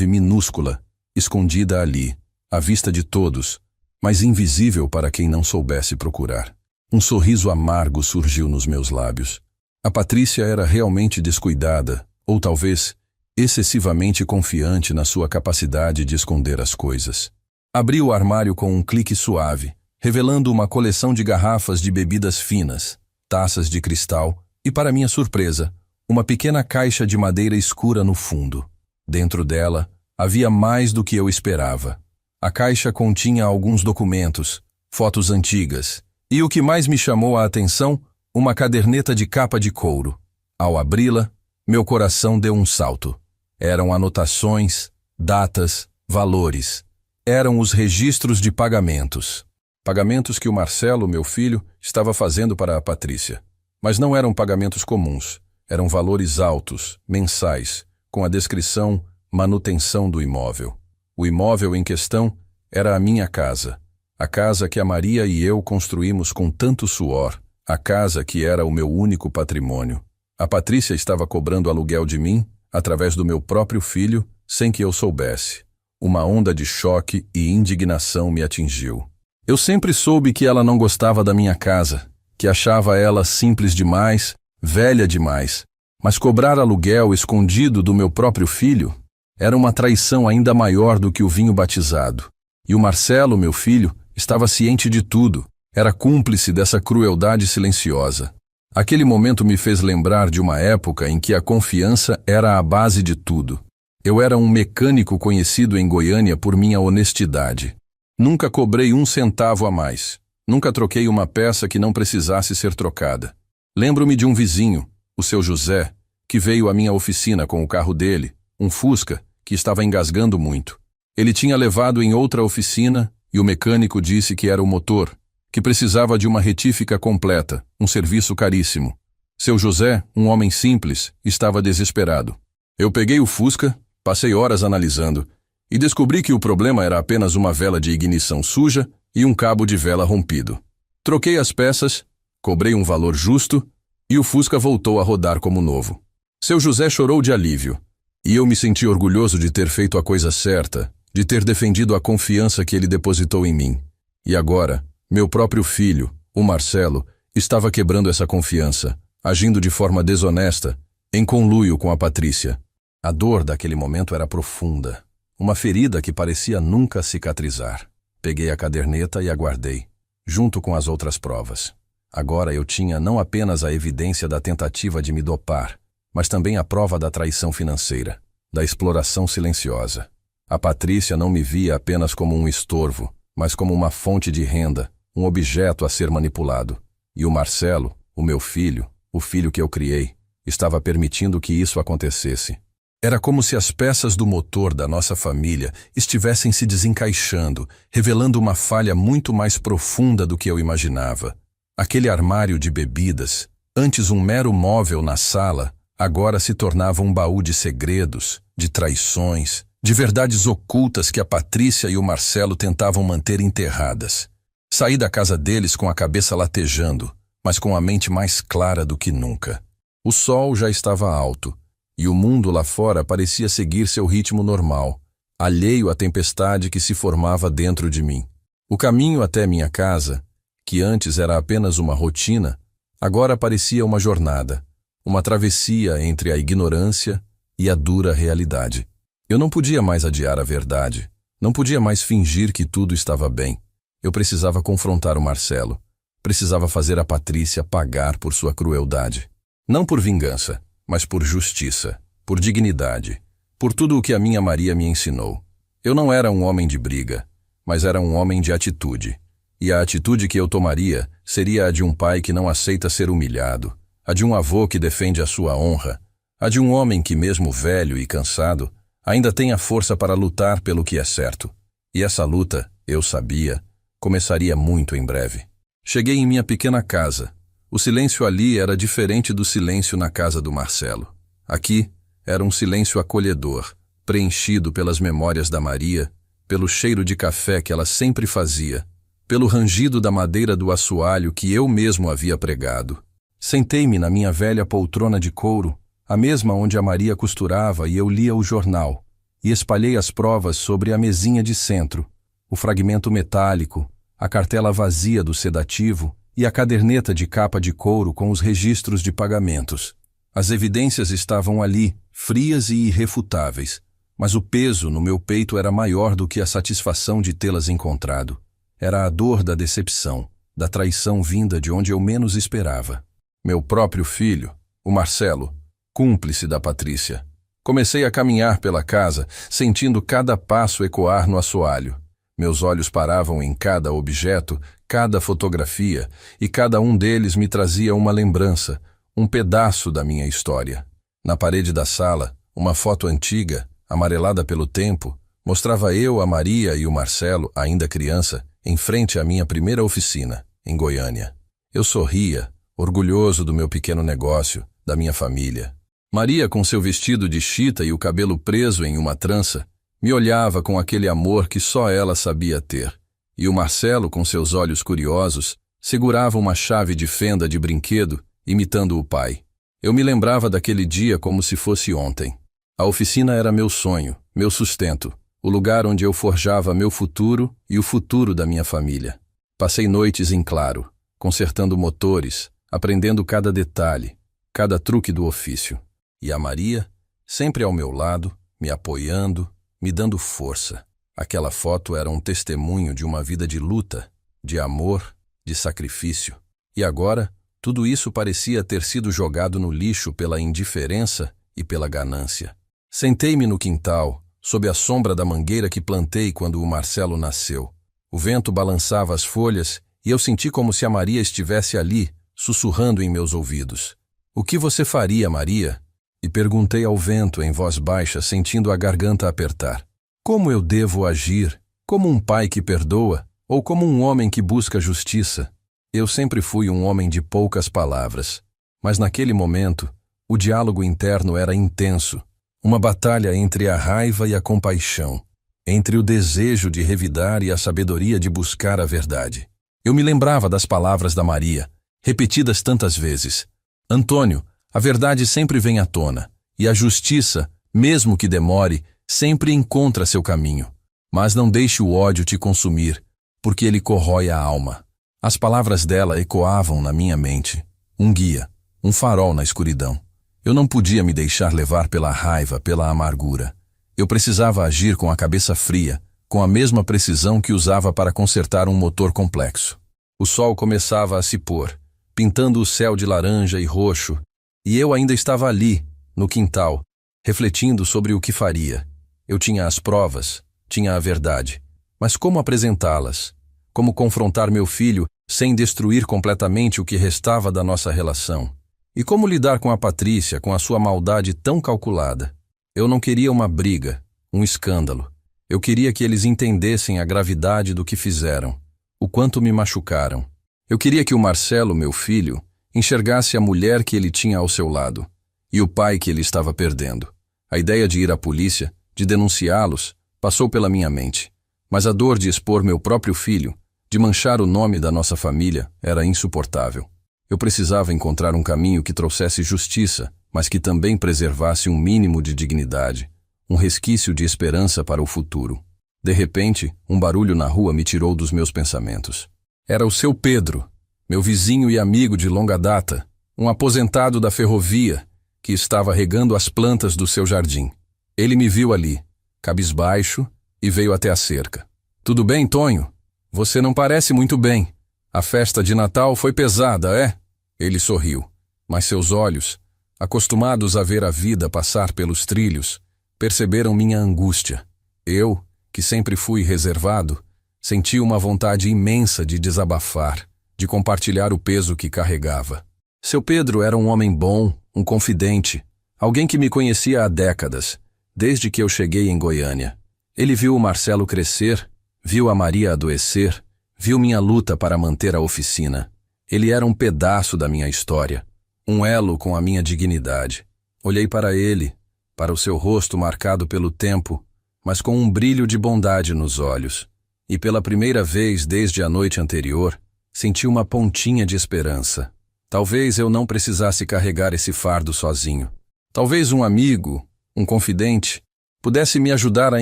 minúscula, escondida ali, à vista de todos, mas invisível para quem não soubesse procurar. Um sorriso amargo surgiu nos meus lábios. A Patrícia era realmente descuidada, ou talvez excessivamente confiante na sua capacidade de esconder as coisas. Abri o armário com um clique suave, revelando uma coleção de garrafas de bebidas finas, taças de cristal e, para minha surpresa, uma pequena caixa de madeira escura no fundo. Dentro dela, havia mais do que eu esperava. A caixa continha alguns documentos, fotos antigas, e o que mais me chamou a atenção, uma caderneta de capa de couro. Ao abri-la, meu coração deu um salto. Eram anotações, datas, valores. Eram os registros de pagamentos. Pagamentos que o Marcelo, meu filho, estava fazendo para a Patrícia. Mas não eram pagamentos comuns. Eram valores altos, mensais, com a descrição manutenção do imóvel. O imóvel em questão era a minha casa. A casa que a Maria e eu construímos com tanto suor. A casa que era o meu único patrimônio. A Patrícia estava cobrando aluguel de mim, através do meu próprio filho, sem que eu soubesse. Uma onda de choque e indignação me atingiu. Eu sempre soube que ela não gostava da minha casa, que achava ela simples demais, velha demais. Mas cobrar aluguel escondido do meu próprio filho era uma traição ainda maior do que o vinho batizado. E o Marcelo, meu filho, estava ciente de tudo. Era cúmplice dessa crueldade silenciosa. Aquele momento me fez lembrar de uma época em que a confiança era a base de tudo. Eu era um mecânico conhecido em Goiânia por minha honestidade. Nunca cobrei um centavo a mais. Nunca troquei uma peça que não precisasse ser trocada. Lembro-me de um vizinho, o seu José, que veio à minha oficina com o carro dele, um Fusca, que estava engasgando muito. Ele tinha levado em outra oficina e o mecânico disse que era o motor, que precisava de uma retífica completa, um serviço caríssimo. Seu José, um homem simples, estava desesperado. Eu peguei o Fusca, passei horas analisando, e descobri que o problema era apenas uma vela de ignição suja e um cabo de vela rompido. Troquei as peças, cobrei um valor justo, e o Fusca voltou a rodar como novo. Seu José chorou de alívio, e eu me senti orgulhoso de ter feito a coisa certa, de ter defendido a confiança que ele depositou em mim. E agora, meu próprio filho, o Marcelo, estava quebrando essa confiança, agindo de forma desonesta, em conluio com a Patrícia. A dor daquele momento era profunda, uma ferida que parecia nunca cicatrizar. Peguei a caderneta e a guardei, junto com as outras provas. Agora eu tinha não apenas a evidência da tentativa de me dopar, mas também a prova da traição financeira, da exploração silenciosa. A Patrícia não me via apenas como um estorvo, mas como uma fonte de renda, um objeto a ser manipulado. E o Marcelo, o meu filho, o filho que eu criei, estava permitindo que isso acontecesse. Era como se as peças do motor da nossa família estivessem se desencaixando, revelando uma falha muito mais profunda do que eu imaginava. Aquele armário de bebidas, antes um mero móvel na sala, agora se tornava um baú de segredos, de traições, de verdades ocultas que a Patrícia e o Marcelo tentavam manter enterradas. Saí da casa deles com a cabeça latejando, mas com a mente mais clara do que nunca. O sol já estava alto, e o mundo lá fora parecia seguir seu ritmo normal, alheio à tempestade que se formava dentro de mim. O caminho até minha casa, que antes era apenas uma rotina, agora parecia uma jornada, uma travessia entre a ignorância e a dura realidade. Eu não podia mais adiar a verdade, não podia mais fingir que tudo estava bem. Eu precisava confrontar o Marcelo, precisava fazer a Patrícia pagar por sua crueldade. Não por vingança, mas por justiça, por dignidade, por tudo o que a minha Maria me ensinou. Eu não era um homem de briga, mas era um homem de atitude. E a atitude que eu tomaria seria a de um pai que não aceita ser humilhado, a de um avô que defende a sua honra, a de um homem que, mesmo velho e cansado, ainda tem a força para lutar pelo que é certo. E essa luta, eu sabia, começaria muito em breve. Cheguei em minha pequena casa. O silêncio ali era diferente do silêncio na casa do Marcelo. Aqui era um silêncio acolhedor, preenchido pelas memórias da Maria, pelo cheiro de café que ela sempre fazia, pelo rangido da madeira do assoalho que eu mesmo havia pregado. Sentei-me na minha velha poltrona de couro, a mesma onde a Maria costurava e eu lia o jornal, e espalhei as provas sobre a mesinha de centro, o fragmento metálico, a cartela vazia do sedativo e a caderneta de capa de couro com os registros de pagamentos. As evidências estavam ali, frias e irrefutáveis, mas o peso no meu peito era maior do que a satisfação de tê-las encontrado. Era a dor da decepção, da traição vinda de onde eu menos esperava. Meu próprio filho, o Marcelo, cúmplice da Patrícia. Comecei a caminhar pela casa, sentindo cada passo ecoar no assoalho. Meus olhos paravam em cada objeto, cada fotografia, e cada um deles me trazia uma lembrança, um pedaço da minha história. Na parede da sala, uma foto antiga, amarelada pelo tempo, mostrava eu, a Maria e o Marcelo, ainda criança, em frente à minha primeira oficina, em Goiânia. Eu sorria, orgulhoso do meu pequeno negócio, da minha família. Maria, com seu vestido de chita e o cabelo preso em uma trança, me olhava com aquele amor que só ela sabia ter. E o Marcelo, com seus olhos curiosos, segurava uma chave de fenda de brinquedo, imitando o pai. Eu me lembrava daquele dia como se fosse ontem. A oficina era meu sonho, meu sustento, o lugar onde eu forjava meu futuro e o futuro da minha família. Passei noites em claro, consertando motores, aprendendo cada detalhe, cada truque do ofício. E a Maria, sempre ao meu lado, me apoiando, me dando força. Aquela foto era um testemunho de uma vida de luta, de amor, de sacrifício. E agora, tudo isso parecia ter sido jogado no lixo pela indiferença e pela ganância. Sentei-me no quintal, sob a sombra da mangueira que plantei quando o Marcelo nasceu. O vento balançava as folhas e eu senti como se a Maria estivesse ali, sussurrando em meus ouvidos. "O que você faria, Maria?" E perguntei ao vento em voz baixa, sentindo a garganta apertar. Como eu devo agir? Como um pai que perdoa? Ou como um homem que busca justiça? Eu sempre fui um homem de poucas palavras. Mas naquele momento, o diálogo interno era intenso. Uma batalha entre a raiva e a compaixão. Entre o desejo de revidar e a sabedoria de buscar a verdade. Eu me lembrava das palavras da Maria, repetidas tantas vezes. "Antônio, a verdade sempre vem à tona, e a justiça, mesmo que demore, sempre encontra seu caminho. Mas não deixe o ódio te consumir, porque ele corrói a alma." As palavras dela ecoavam na minha mente, um guia, um farol na escuridão. Eu não podia me deixar levar pela raiva, pela amargura. Eu precisava agir com a cabeça fria, com a mesma precisão que usava para consertar um motor complexo. O sol começava a se pôr, pintando o céu de laranja e roxo, e eu ainda estava ali, no quintal, refletindo sobre o que faria. Eu tinha as provas, tinha a verdade, Mas como apresentá-las? Como confrontar meu filho sem destruir completamente o que restava da nossa relação? E como lidar com a Patrícia, com a sua maldade tão calculada? Eu não queria uma briga, um escândalo. Eu queria que eles entendessem a gravidade do que fizeram, o quanto me machucaram. Eu queria que o Marcelo, meu filho, enxergasse a mulher que ele tinha ao seu lado e o pai que ele estava perdendo. A ideia de ir à polícia, de denunciá-los, passou pela minha mente. Mas a dor de expor meu próprio filho, de manchar o nome da nossa família, era insuportável. Eu precisava encontrar um caminho que trouxesse justiça, mas que também preservasse um mínimo de dignidade, um resquício de esperança para o futuro. De repente, um barulho na rua me tirou dos meus pensamentos. Era o seu Pedro, meu vizinho e amigo de longa data, um aposentado da ferrovia, que estava regando as plantas do seu jardim. Ele me viu ali, cabisbaixo, e veio até a cerca. "Tudo bem, Tonho? Você não parece muito bem. A festa de Natal foi pesada, é?" Ele sorriu, mas seus olhos, acostumados a ver a vida passar pelos trilhos, perceberam minha angústia. Eu, que sempre fui reservado, senti uma vontade imensa de desabafar, de compartilhar o peso que carregava. Seu Pedro era um homem bom, um confidente, alguém que me conhecia há décadas, desde que eu cheguei em Goiânia. Ele viu o Marcelo crescer, viu a Maria adoecer, viu minha luta para manter a oficina. Ele era um pedaço da minha história, um elo com a minha dignidade. Olhei para ele, para o seu rosto marcado pelo tempo, mas com um brilho de bondade nos olhos. E pela primeira vez desde a noite anterior, senti uma pontinha de esperança. Talvez eu não precisasse carregar esse fardo sozinho. Talvez um amigo, um confidente, pudesse me ajudar a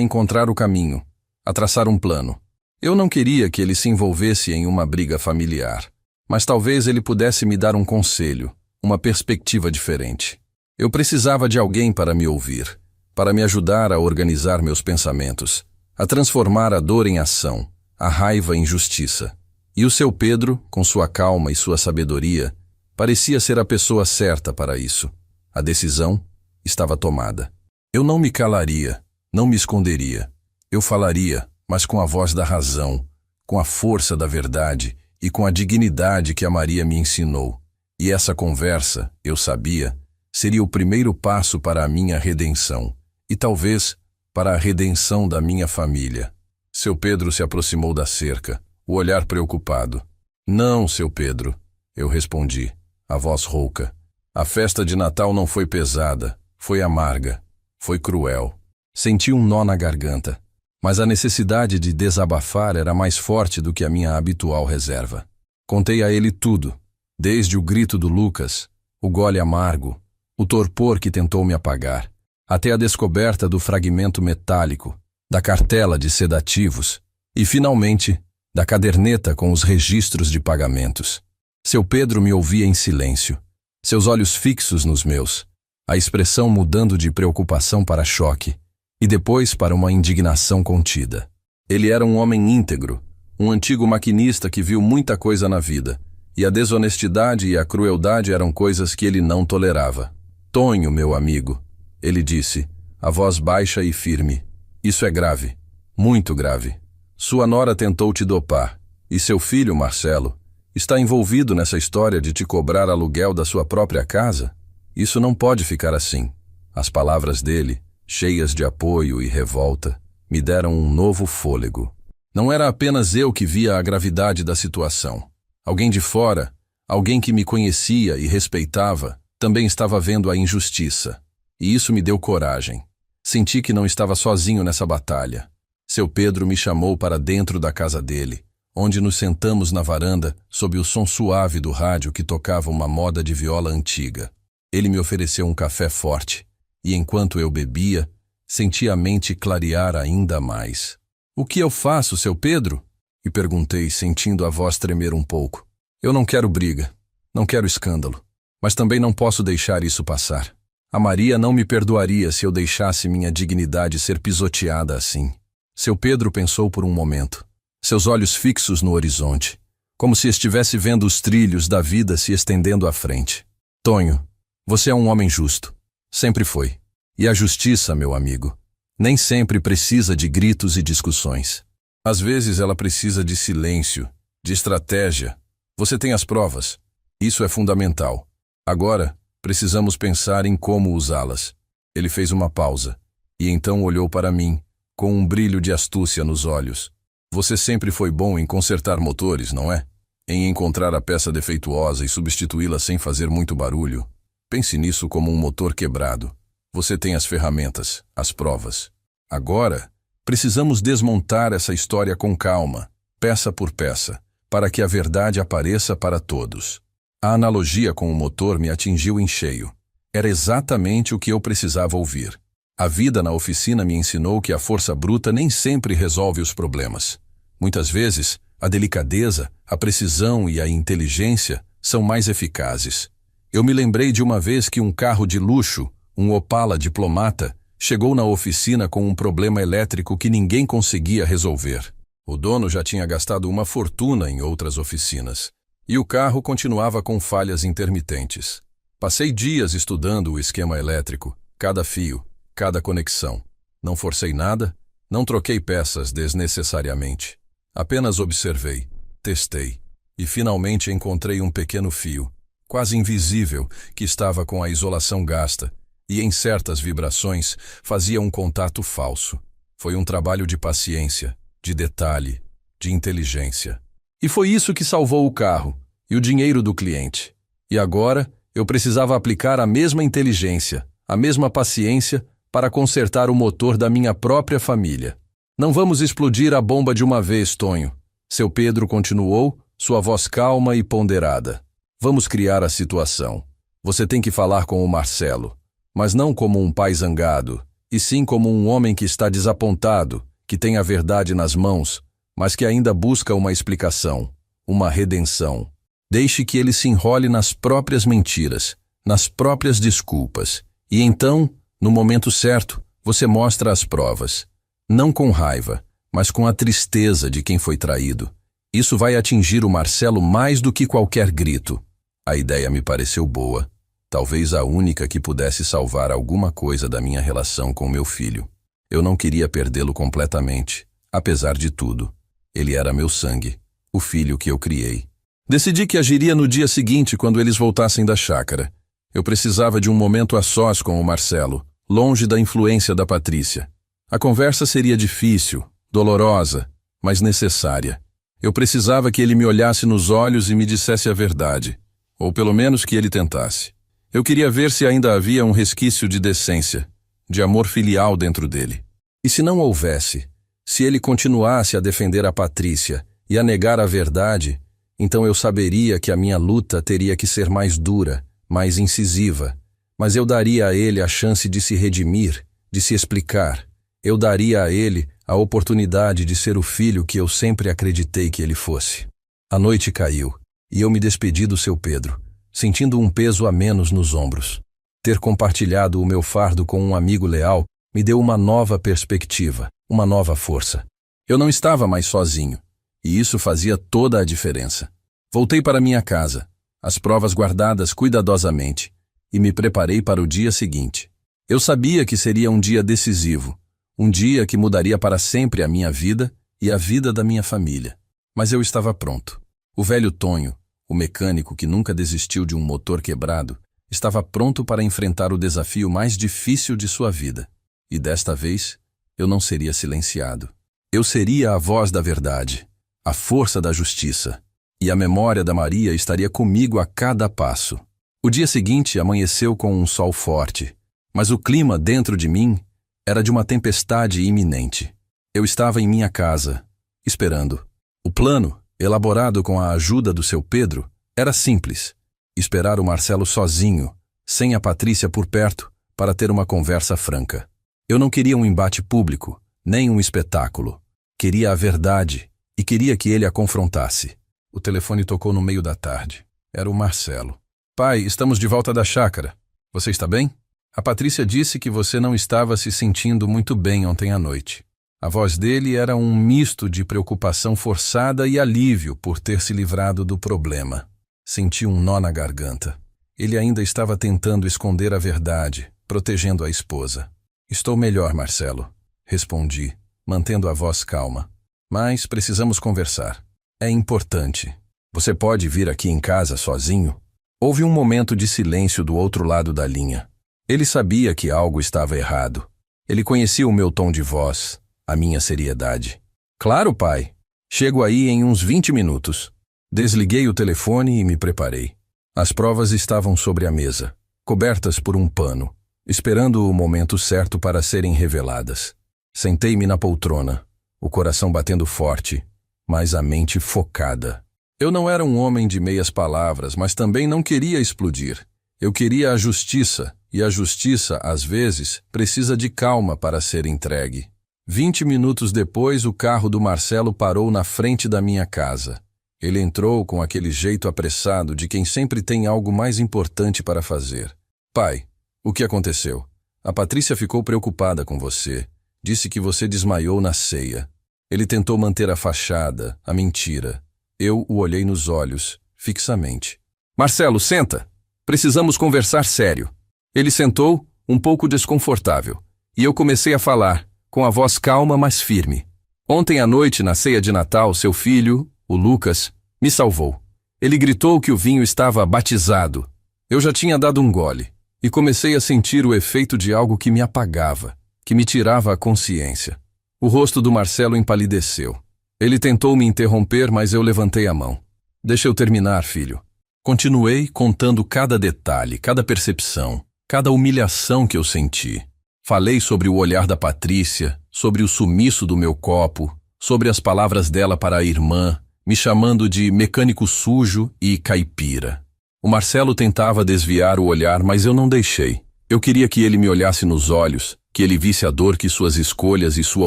encontrar o caminho, a traçar um plano. Eu não queria que ele se envolvesse em uma briga familiar, mas talvez ele pudesse me dar um conselho, uma perspectiva diferente. Eu precisava de alguém para me ouvir, para me ajudar a organizar meus pensamentos, a transformar a dor em ação, a raiva em justiça. E o seu Pedro, com sua calma e sua sabedoria, parecia ser a pessoa certa para isso. A decisão estava tomada. Eu não me calaria, não me esconderia. Eu falaria, mas com a voz da razão, com a força da verdade e com a dignidade que a Maria me ensinou. E essa conversa, eu sabia, seria o primeiro passo para a minha redenção, e talvez para a redenção da minha família. Seu Pedro se aproximou da cerca, o olhar preocupado. "Não, seu Pedro", eu respondi, a voz rouca. "A festa de Natal não foi pesada, foi amarga, foi cruel." Senti um nó na garganta, mas a necessidade de desabafar era mais forte do que a minha habitual reserva. Contei a ele tudo, desde o grito do Lucas, o gole amargo, o torpor que tentou me apagar, até a descoberta do fragmento metálico, da cartela de sedativos e, finalmente, da caderneta com os registros de pagamentos. Seu Pedro me ouvia em silêncio, seus olhos fixos nos meus, a expressão mudando de preocupação para choque e depois para uma indignação contida. Ele era um homem íntegro, um antigo maquinista que viu muita coisa na vida, e a desonestidade e a crueldade eram coisas que ele não tolerava. "Tonho, meu amigo", ele disse, a voz baixa e firme, "isso é grave, muito grave. Sua nora tentou te dopar, e seu filho, Marcelo, está envolvido nessa história de te cobrar aluguel da sua própria casa? Isso não pode ficar assim." As palavras dele, cheias de apoio e revolta, me deram um novo fôlego. Não era apenas eu que via a gravidade da situação. Alguém de fora, alguém que me conhecia e respeitava, também estava vendo a injustiça. E isso me deu coragem. Senti que não estava sozinho nessa batalha. Seu Pedro me chamou para dentro da casa dele, onde nos sentamos na varanda sob o som suave do rádio que tocava uma moda de viola antiga. Ele me ofereceu um café forte, e enquanto eu bebia, senti a mente clarear ainda mais. "O que eu faço, seu Pedro?" E perguntei, sentindo a voz tremer um pouco. "Eu não quero briga, não quero escândalo, mas também não posso deixar isso passar. A Maria não me perdoaria se eu deixasse minha dignidade ser pisoteada assim." Seu Pedro pensou por um momento, seus olhos fixos no horizonte, como se estivesse vendo os trilhos da vida se estendendo à frente. "Tonho, você é um homem justo. Sempre foi. E a justiça, meu amigo, nem sempre precisa de gritos e discussões. Às vezes ela precisa de silêncio, de estratégia. Você tem as provas. Isso é fundamental. Agora, precisamos pensar em como usá-las. Ele fez uma pausa, e então olhou para mim, com um brilho de astúcia nos olhos. Você sempre foi bom em consertar motores, não é? Em encontrar a peça defeituosa e substituí-la sem fazer muito barulho. Pense nisso como um motor quebrado. Você tem as ferramentas, as provas. Agora, precisamos desmontar essa história com calma, peça por peça, para que a verdade apareça para todos. A analogia com o motor me atingiu em cheio. Era exatamente o que eu precisava ouvir. A vida na oficina me ensinou que a força bruta nem sempre resolve os problemas. Muitas vezes, a delicadeza, a precisão e a inteligência são mais eficazes. Eu me lembrei de uma vez que um carro de luxo, um Opala diplomata, chegou na oficina com um problema elétrico que ninguém conseguia resolver. O dono já tinha gastado uma fortuna em outras oficinas. E o carro continuava com falhas intermitentes. Passei dias estudando o esquema elétrico, cada fio, cada conexão. Não forcei nada, não troquei peças desnecessariamente. Apenas observei, testei, e finalmente encontrei um pequeno fio, quase invisível, que estava com a isolação gasta, e em certas vibrações fazia um contato falso. Foi um trabalho de paciência, de detalhe, de inteligência. E foi isso que salvou o carro e o dinheiro do cliente. E agora eu precisava aplicar a mesma inteligência, a mesma paciência para consertar o motor da minha própria família. Não vamos explodir a bomba de uma vez, Tonho. Seu Pedro continuou, sua voz calma e ponderada. Vamos criar a situação. Você tem que falar com o Marcelo, mas não como um pai zangado, e sim como um homem que está desapontado, que tem a verdade nas mãos, mas que ainda busca uma explicação, uma redenção. Deixe que ele se enrole nas próprias mentiras, nas próprias desculpas. E então, no momento certo, você mostra as provas. Não com raiva, mas com a tristeza de quem foi traído. Isso vai atingir o Marcelo mais do que qualquer grito. A ideia me pareceu boa, talvez a única que pudesse salvar alguma coisa da minha relação com meu filho. Eu não queria perdê-lo completamente, apesar de tudo. Ele era meu sangue, o filho que eu criei. Decidi que agiria no dia seguinte quando eles voltassem da chácara. Eu precisava de um momento a sós com o Marcelo, longe da influência da Patrícia. A conversa seria difícil, dolorosa, mas necessária. Eu precisava que ele me olhasse nos olhos e me dissesse a verdade, ou pelo menos que ele tentasse. Eu queria ver se ainda havia um resquício de decência, de amor filial dentro dele. E se não houvesse, se ele continuasse a defender a Patrícia e a negar a verdade, então eu saberia que a minha luta teria que ser mais dura, mais incisiva, mas eu daria a ele a chance de se redimir, de se explicar. Eu daria a ele a oportunidade de ser o filho que eu sempre acreditei que ele fosse. A noite caiu, e eu me despedi do seu Pedro, sentindo um peso a menos nos ombros. Ter compartilhado o meu fardo com um amigo leal me deu uma nova perspectiva, uma nova força. Eu não estava mais sozinho, e isso fazia toda a diferença. Voltei para minha casa, as provas guardadas cuidadosamente, e me preparei para o dia seguinte. Eu sabia que seria um dia decisivo, um dia que mudaria para sempre a minha vida e a vida da minha família. Mas eu estava pronto. O velho Tonho, o mecânico que nunca desistiu de um motor quebrado, estava pronto para enfrentar o desafio mais difícil de sua vida. E desta vez, eu não seria silenciado. Eu seria a voz da verdade, a força da justiça, e a memória da Maria estaria comigo a cada passo. O dia seguinte amanheceu com um sol forte, mas o clima dentro de mim era de uma tempestade iminente. Eu estava em minha casa, esperando. O plano, elaborado com a ajuda do seu Pedro, era simples: esperar o Marcelo sozinho, sem a Patrícia por perto, para ter uma conversa franca. Eu não queria um embate público, nem um espetáculo. Queria a verdade e queria que ele a confrontasse. O telefone tocou no meio da tarde. Era o Marcelo. Pai, estamos de volta da chácara. Você está bem? A Patrícia disse que você não estava se sentindo muito bem ontem à noite. A voz dele era um misto de preocupação forçada e alívio por ter se livrado do problema. Senti um nó na garganta. Ele ainda estava tentando esconder a verdade, protegendo a esposa. Estou melhor, Marcelo, respondi, mantendo a voz calma. Mas precisamos conversar. É importante. Você pode vir aqui em casa sozinho? Houve um momento de silêncio do outro lado da linha. Ele sabia que algo estava errado. Ele conhecia o meu tom de voz, a minha seriedade. Claro, pai. Chego aí em uns 20 minutos. Desliguei o telefone e me preparei. As provas estavam sobre a mesa, cobertas por um pano, esperando o momento certo para serem reveladas. Sentei-me na poltrona, o coração batendo forte, mas a mente focada. Eu não era um homem de meias palavras, mas também não queria explodir. Eu queria a justiça, e a justiça, às vezes, precisa de calma para ser entregue. 20 minutos depois, o carro do Marcelo parou na frente da minha casa. Ele entrou com aquele jeito apressado de quem sempre tem algo mais importante para fazer. Pai, o que aconteceu? A Patrícia ficou preocupada com você. Disse que você desmaiou na ceia. Ele tentou manter a fachada, a mentira. Eu o olhei nos olhos, fixamente. Marcelo, senta! Precisamos conversar sério. Ele sentou, um pouco desconfortável, e eu comecei a falar, com a voz calma, mas firme. Ontem à noite, na ceia de Natal, seu filho, o Lucas, me salvou. Ele gritou que o vinho estava batizado. Eu já tinha dado um gole, e comecei a sentir o efeito de algo que me apagava, que me tirava a consciência. O rosto do Marcelo empalideceu. Ele tentou me interromper, mas eu levantei a mão. Deixa eu terminar, filho. Continuei contando cada detalhe, cada percepção, cada humilhação que eu senti. Falei sobre o olhar da Patrícia, sobre o sumiço do meu copo, sobre as palavras dela para a irmã, me chamando de mecânico sujo e caipira. O Marcelo tentava desviar o olhar, mas eu não deixei. Eu queria que ele me olhasse nos olhos, que ele visse a dor que suas escolhas e sua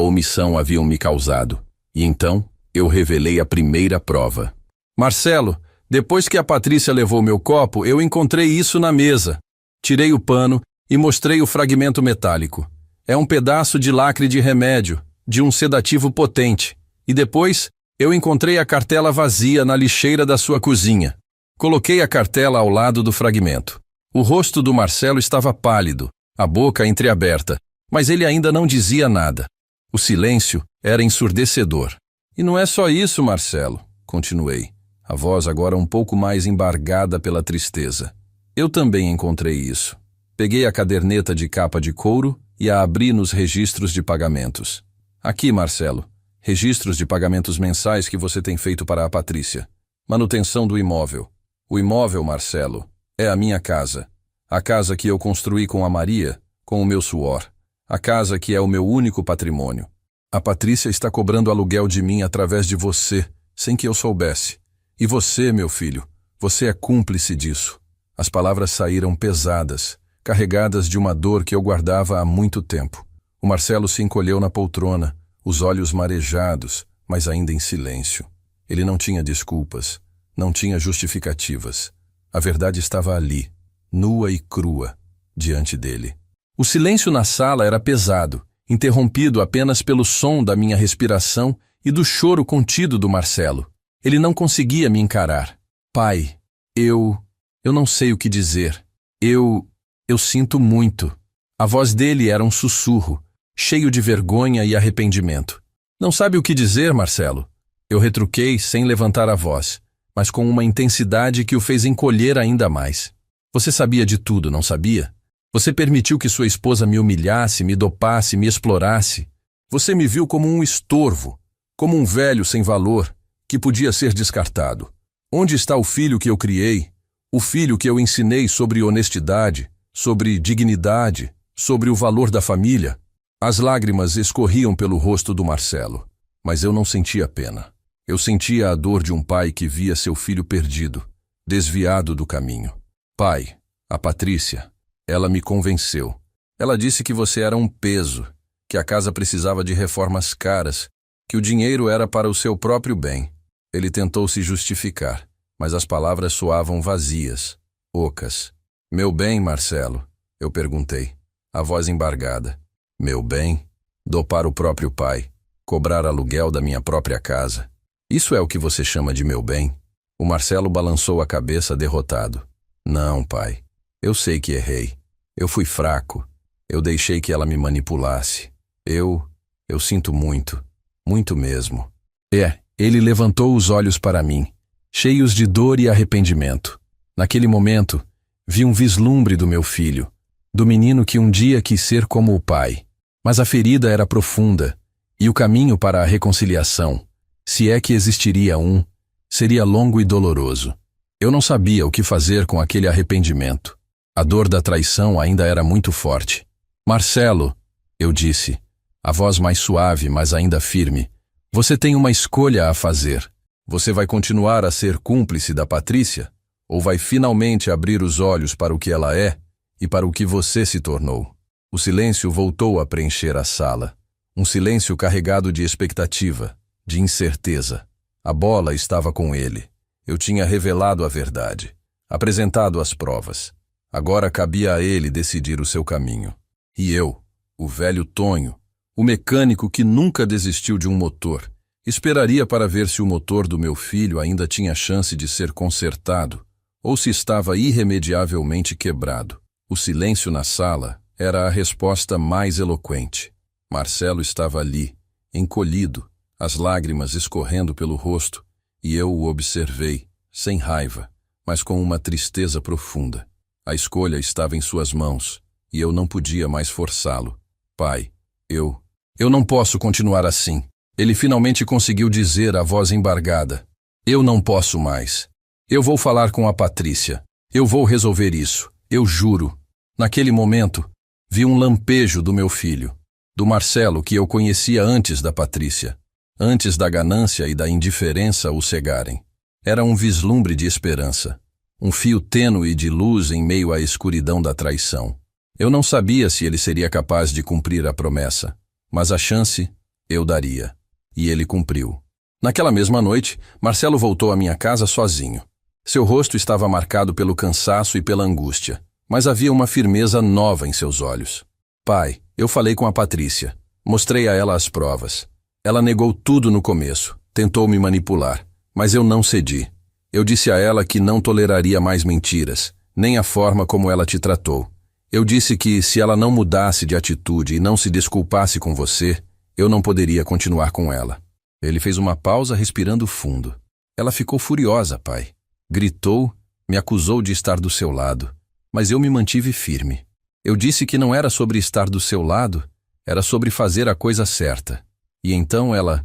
omissão haviam me causado. E então, eu revelei a primeira prova. Marcelo, depois que a Patrícia levou meu copo, eu encontrei isso na mesa. Tirei o pano e mostrei o fragmento metálico. É um pedaço de lacre de remédio, de um sedativo potente. E depois, eu encontrei a cartela vazia na lixeira da sua cozinha. Coloquei a cartela ao lado do fragmento. O rosto do Marcelo estava pálido, a boca entreaberta, mas ele ainda não dizia nada. O silêncio era ensurdecedor. E não é só isso, Marcelo, continuei, a voz agora um pouco mais embargada pela tristeza. Eu também encontrei isso. Peguei a caderneta de capa de couro e a abri nos registros de pagamentos. Aqui, Marcelo, registros de pagamentos mensais que você tem feito para a Patrícia. Manutenção do imóvel. O imóvel, Marcelo, é a minha casa. A casa que eu construí com a Maria, com o meu suor. A casa que é o meu único patrimônio. A Patrícia está cobrando aluguel de mim através de você, sem que eu soubesse. E você, meu filho, você é cúmplice disso. As palavras saíram pesadas, carregadas de uma dor que eu guardava há muito tempo. O Marcelo se encolheu na poltrona, os olhos marejados, mas ainda em silêncio. Ele não tinha desculpas, não tinha justificativas. A verdade estava ali, nua e crua, diante dele. O silêncio na sala era pesado, interrompido apenas pelo som da minha respiração e do choro contido do Marcelo. Ele não conseguia me encarar. Pai, eu não sei o que dizer. Eu sinto muito. A voz dele era um sussurro, cheio de vergonha e arrependimento. Não sabe o que dizer, Marcelo? Eu retruquei sem levantar a voz, mas com uma intensidade que o fez encolher ainda mais. Você sabia de tudo, não sabia? Você permitiu que sua esposa me humilhasse, me dopasse, me explorasse. Você me viu como um estorvo, como um velho sem valor, que podia ser descartado. Onde está o filho que eu criei? O filho que eu ensinei sobre honestidade, sobre dignidade, sobre o valor da família? As lágrimas escorriam pelo rosto do Marcelo, mas eu não sentia pena. Eu sentia a dor de um pai que via seu filho perdido, desviado do caminho. Pai, a Patrícia, ela me convenceu. Ela disse que você era um peso, que a casa precisava de reformas caras, que o dinheiro era para o seu próprio bem. Ele tentou se justificar, mas as palavras soavam vazias, ocas. Meu bem, Marcelo? Eu perguntei, a voz embargada. Meu bem? Dopar o próprio pai, cobrar aluguel da minha própria casa. Isso é o que você chama de meu bem? O Marcelo balançou a cabeça derrotado. Não, pai. Eu sei que errei. Eu fui fraco. Eu deixei que ela me manipulasse. Eu sinto muito. Muito mesmo. Ele levantou os olhos para mim, cheios de dor e arrependimento. Naquele momento, vi um vislumbre do meu filho, do menino que um dia quis ser como o pai. Mas a ferida era profunda, e o caminho para a reconciliação, se é que existiria um, seria longo e doloroso. Eu não sabia o que fazer com aquele arrependimento. A dor da traição ainda era muito forte. Marcelo, eu disse, a voz mais suave, mas ainda firme, você tem uma escolha a fazer. Você vai continuar a ser cúmplice da Patrícia? Ou vai finalmente abrir os olhos para o que ela é e para o que você se tornou? O silêncio voltou a preencher a sala. Um silêncio carregado de expectativa, de incerteza. A bola estava com ele. Eu tinha revelado a verdade, apresentado as provas. Agora cabia a ele decidir o seu caminho. E eu, o velho Tonho, o mecânico que nunca desistiu de um motor, esperaria para ver se o motor do meu filho ainda tinha chance de ser consertado ou se estava irremediavelmente quebrado. O silêncio na sala era a resposta mais eloquente. Marcelo estava ali, encolhido, as lágrimas escorrendo pelo rosto, e eu o observei, sem raiva, mas com uma tristeza profunda. A escolha estava em suas mãos, e eu não podia mais forçá-lo. Pai, eu não posso continuar assim. Ele finalmente conseguiu dizer, a voz embargada. Eu não posso mais. Eu vou falar com a Patrícia. Eu vou resolver isso. Eu juro. Naquele momento, vi um lampejo do meu filho, do Marcelo que eu conhecia antes da Patrícia, antes da ganância e da indiferença o cegarem. Era um vislumbre de esperança, um fio tênue de luz em meio à escuridão da traição. Eu não sabia se ele seria capaz de cumprir a promessa, mas a chance eu daria. E ele cumpriu. Naquela mesma noite, Marcelo voltou à minha casa sozinho. Seu rosto estava marcado pelo cansaço e pela angústia, mas havia uma firmeza nova em seus olhos. Pai, eu falei com a Patrícia. Mostrei a ela as provas. Ela negou tudo no começo, tentou me manipular, mas eu não cedi. Eu disse a ela que não toleraria mais mentiras, nem a forma como ela te tratou. Eu disse que, se ela não mudasse de atitude e não se desculpasse com você, eu não poderia continuar com ela. Ele fez uma pausa, respirando fundo. Ela ficou furiosa, pai. Gritou, me acusou de estar do seu lado, mas eu me mantive firme. Eu disse que não era sobre estar do seu lado, era sobre fazer a coisa certa. E então ela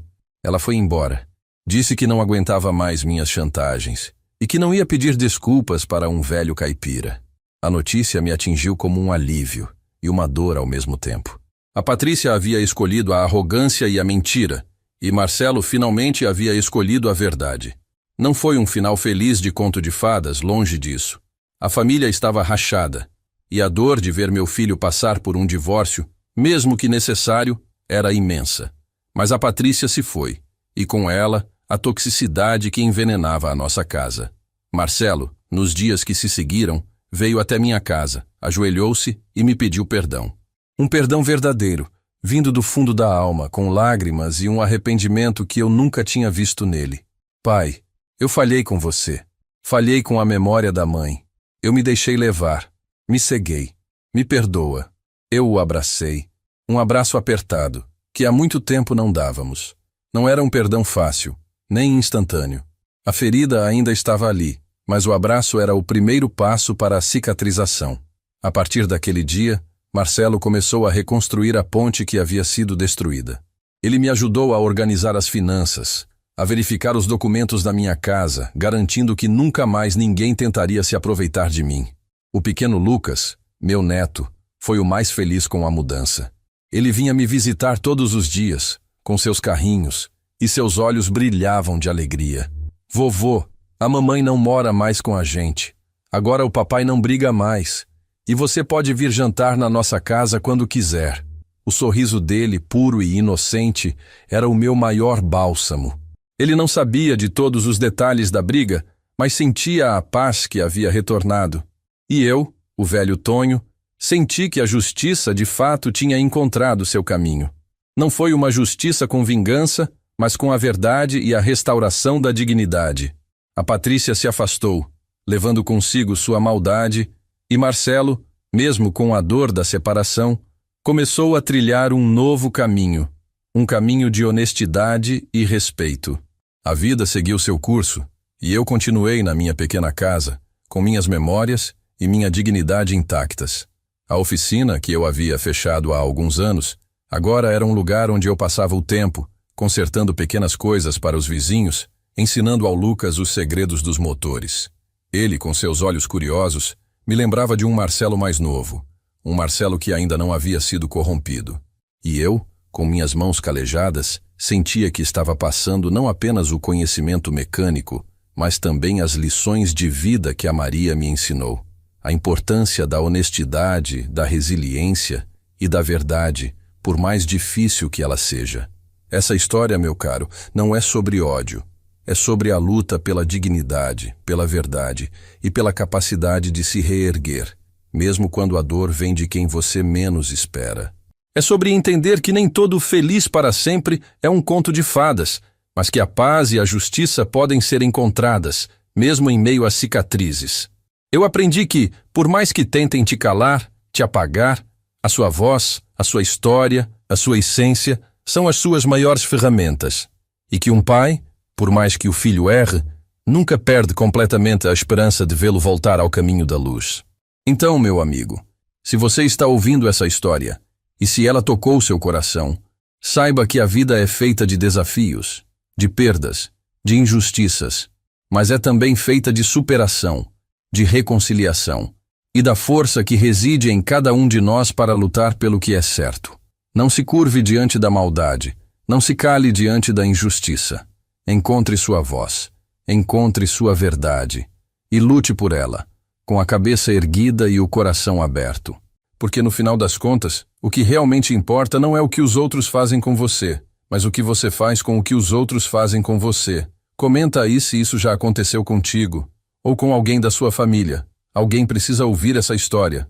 foi embora. Disse que não aguentava mais minhas chantagens e que não ia pedir desculpas para um velho caipira. A notícia me atingiu como um alívio e uma dor ao mesmo tempo. A Patrícia havia escolhido a arrogância e a mentira, e Marcelo finalmente havia escolhido a verdade. Não foi um final feliz de conto de fadas, longe disso. A família estava rachada, e a dor de ver meu filho passar por um divórcio, mesmo que necessário, era imensa. Mas a Patrícia se foi, e com ela, a toxicidade que envenenava a nossa casa. Marcelo, nos dias que se seguiram, veio até minha casa, ajoelhou-se e me pediu perdão. Um perdão verdadeiro, vindo do fundo da alma, com lágrimas e um arrependimento que eu nunca tinha visto nele. Pai, eu falhei com você. Falhei com a memória da mãe. Eu me deixei levar. Me ceguei. Me perdoa. Eu o abracei. Um abraço apertado, que há muito tempo não dávamos. Não era um perdão fácil, nem instantâneo. A ferida ainda estava ali, mas o abraço era o primeiro passo para a cicatrização. A partir daquele dia, Marcelo começou a reconstruir a ponte que havia sido destruída. Ele me ajudou a organizar as finanças, a verificar os documentos da minha casa, garantindo que nunca mais ninguém tentaria se aproveitar de mim. O pequeno Lucas, meu neto, foi o mais feliz com a mudança. Ele vinha me visitar todos os dias, com seus carrinhos, e seus olhos brilhavam de alegria. Vovô, a mamãe não mora mais com a gente. Agora o papai não briga mais. E você pode vir jantar na nossa casa quando quiser. O sorriso dele, puro e inocente, era o meu maior bálsamo. Ele não sabia de todos os detalhes da briga, mas sentia a paz que havia retornado. E eu, o velho Tonho, senti que a justiça de fato tinha encontrado seu caminho. Não foi uma justiça com vingança, mas com a verdade e a restauração da dignidade. A Patrícia se afastou, levando consigo sua maldade, e Marcelo, mesmo com a dor da separação, começou a trilhar um novo caminho, um caminho de honestidade e respeito. A vida seguiu seu curso, e eu continuei na minha pequena casa, com minhas memórias e minha dignidade intactas. A oficina, que eu havia fechado há alguns anos, agora era um lugar onde eu passava o tempo, consertando pequenas coisas para os vizinhos, ensinando ao Lucas os segredos dos motores. Ele, com seus olhos curiosos, me lembrava de um Marcelo mais novo, um Marcelo que ainda não havia sido corrompido. E eu, com minhas mãos calejadas, sentia que estava passando não apenas o conhecimento mecânico, mas também as lições de vida que a Maria me ensinou. A importância da honestidade, da resiliência e da verdade, por mais difícil que ela seja. Essa história, meu caro, não é sobre ódio. É sobre a luta pela dignidade, pela verdade e pela capacidade de se reerguer, mesmo quando a dor vem de quem você menos espera. É sobre entender que nem todo feliz para sempre é um conto de fadas, mas que a paz e a justiça podem ser encontradas, mesmo em meio a cicatrizes. Eu aprendi que, por mais que tentem te calar, te apagar, a sua voz, a sua história, a sua essência são as suas maiores ferramentas. E que um pai, por mais que o filho erre, nunca perde completamente a esperança de vê-lo voltar ao caminho da luz. Então, meu amigo, se você está ouvindo essa história, e se ela tocou seu coração, saiba que a vida é feita de desafios, de perdas, de injustiças, mas é também feita de superação, de reconciliação e da força que reside em cada um de nós para lutar pelo que é certo. Não se curve diante da maldade, não se cale diante da injustiça. Encontre sua voz, encontre sua verdade e lute por ela, com a cabeça erguida e o coração aberto. Porque no final das contas, o que realmente importa não é o que os outros fazem com você, mas o que você faz com o que os outros fazem com você. Comenta aí se isso já aconteceu contigo, ou com alguém da sua família. Alguém precisa ouvir essa história.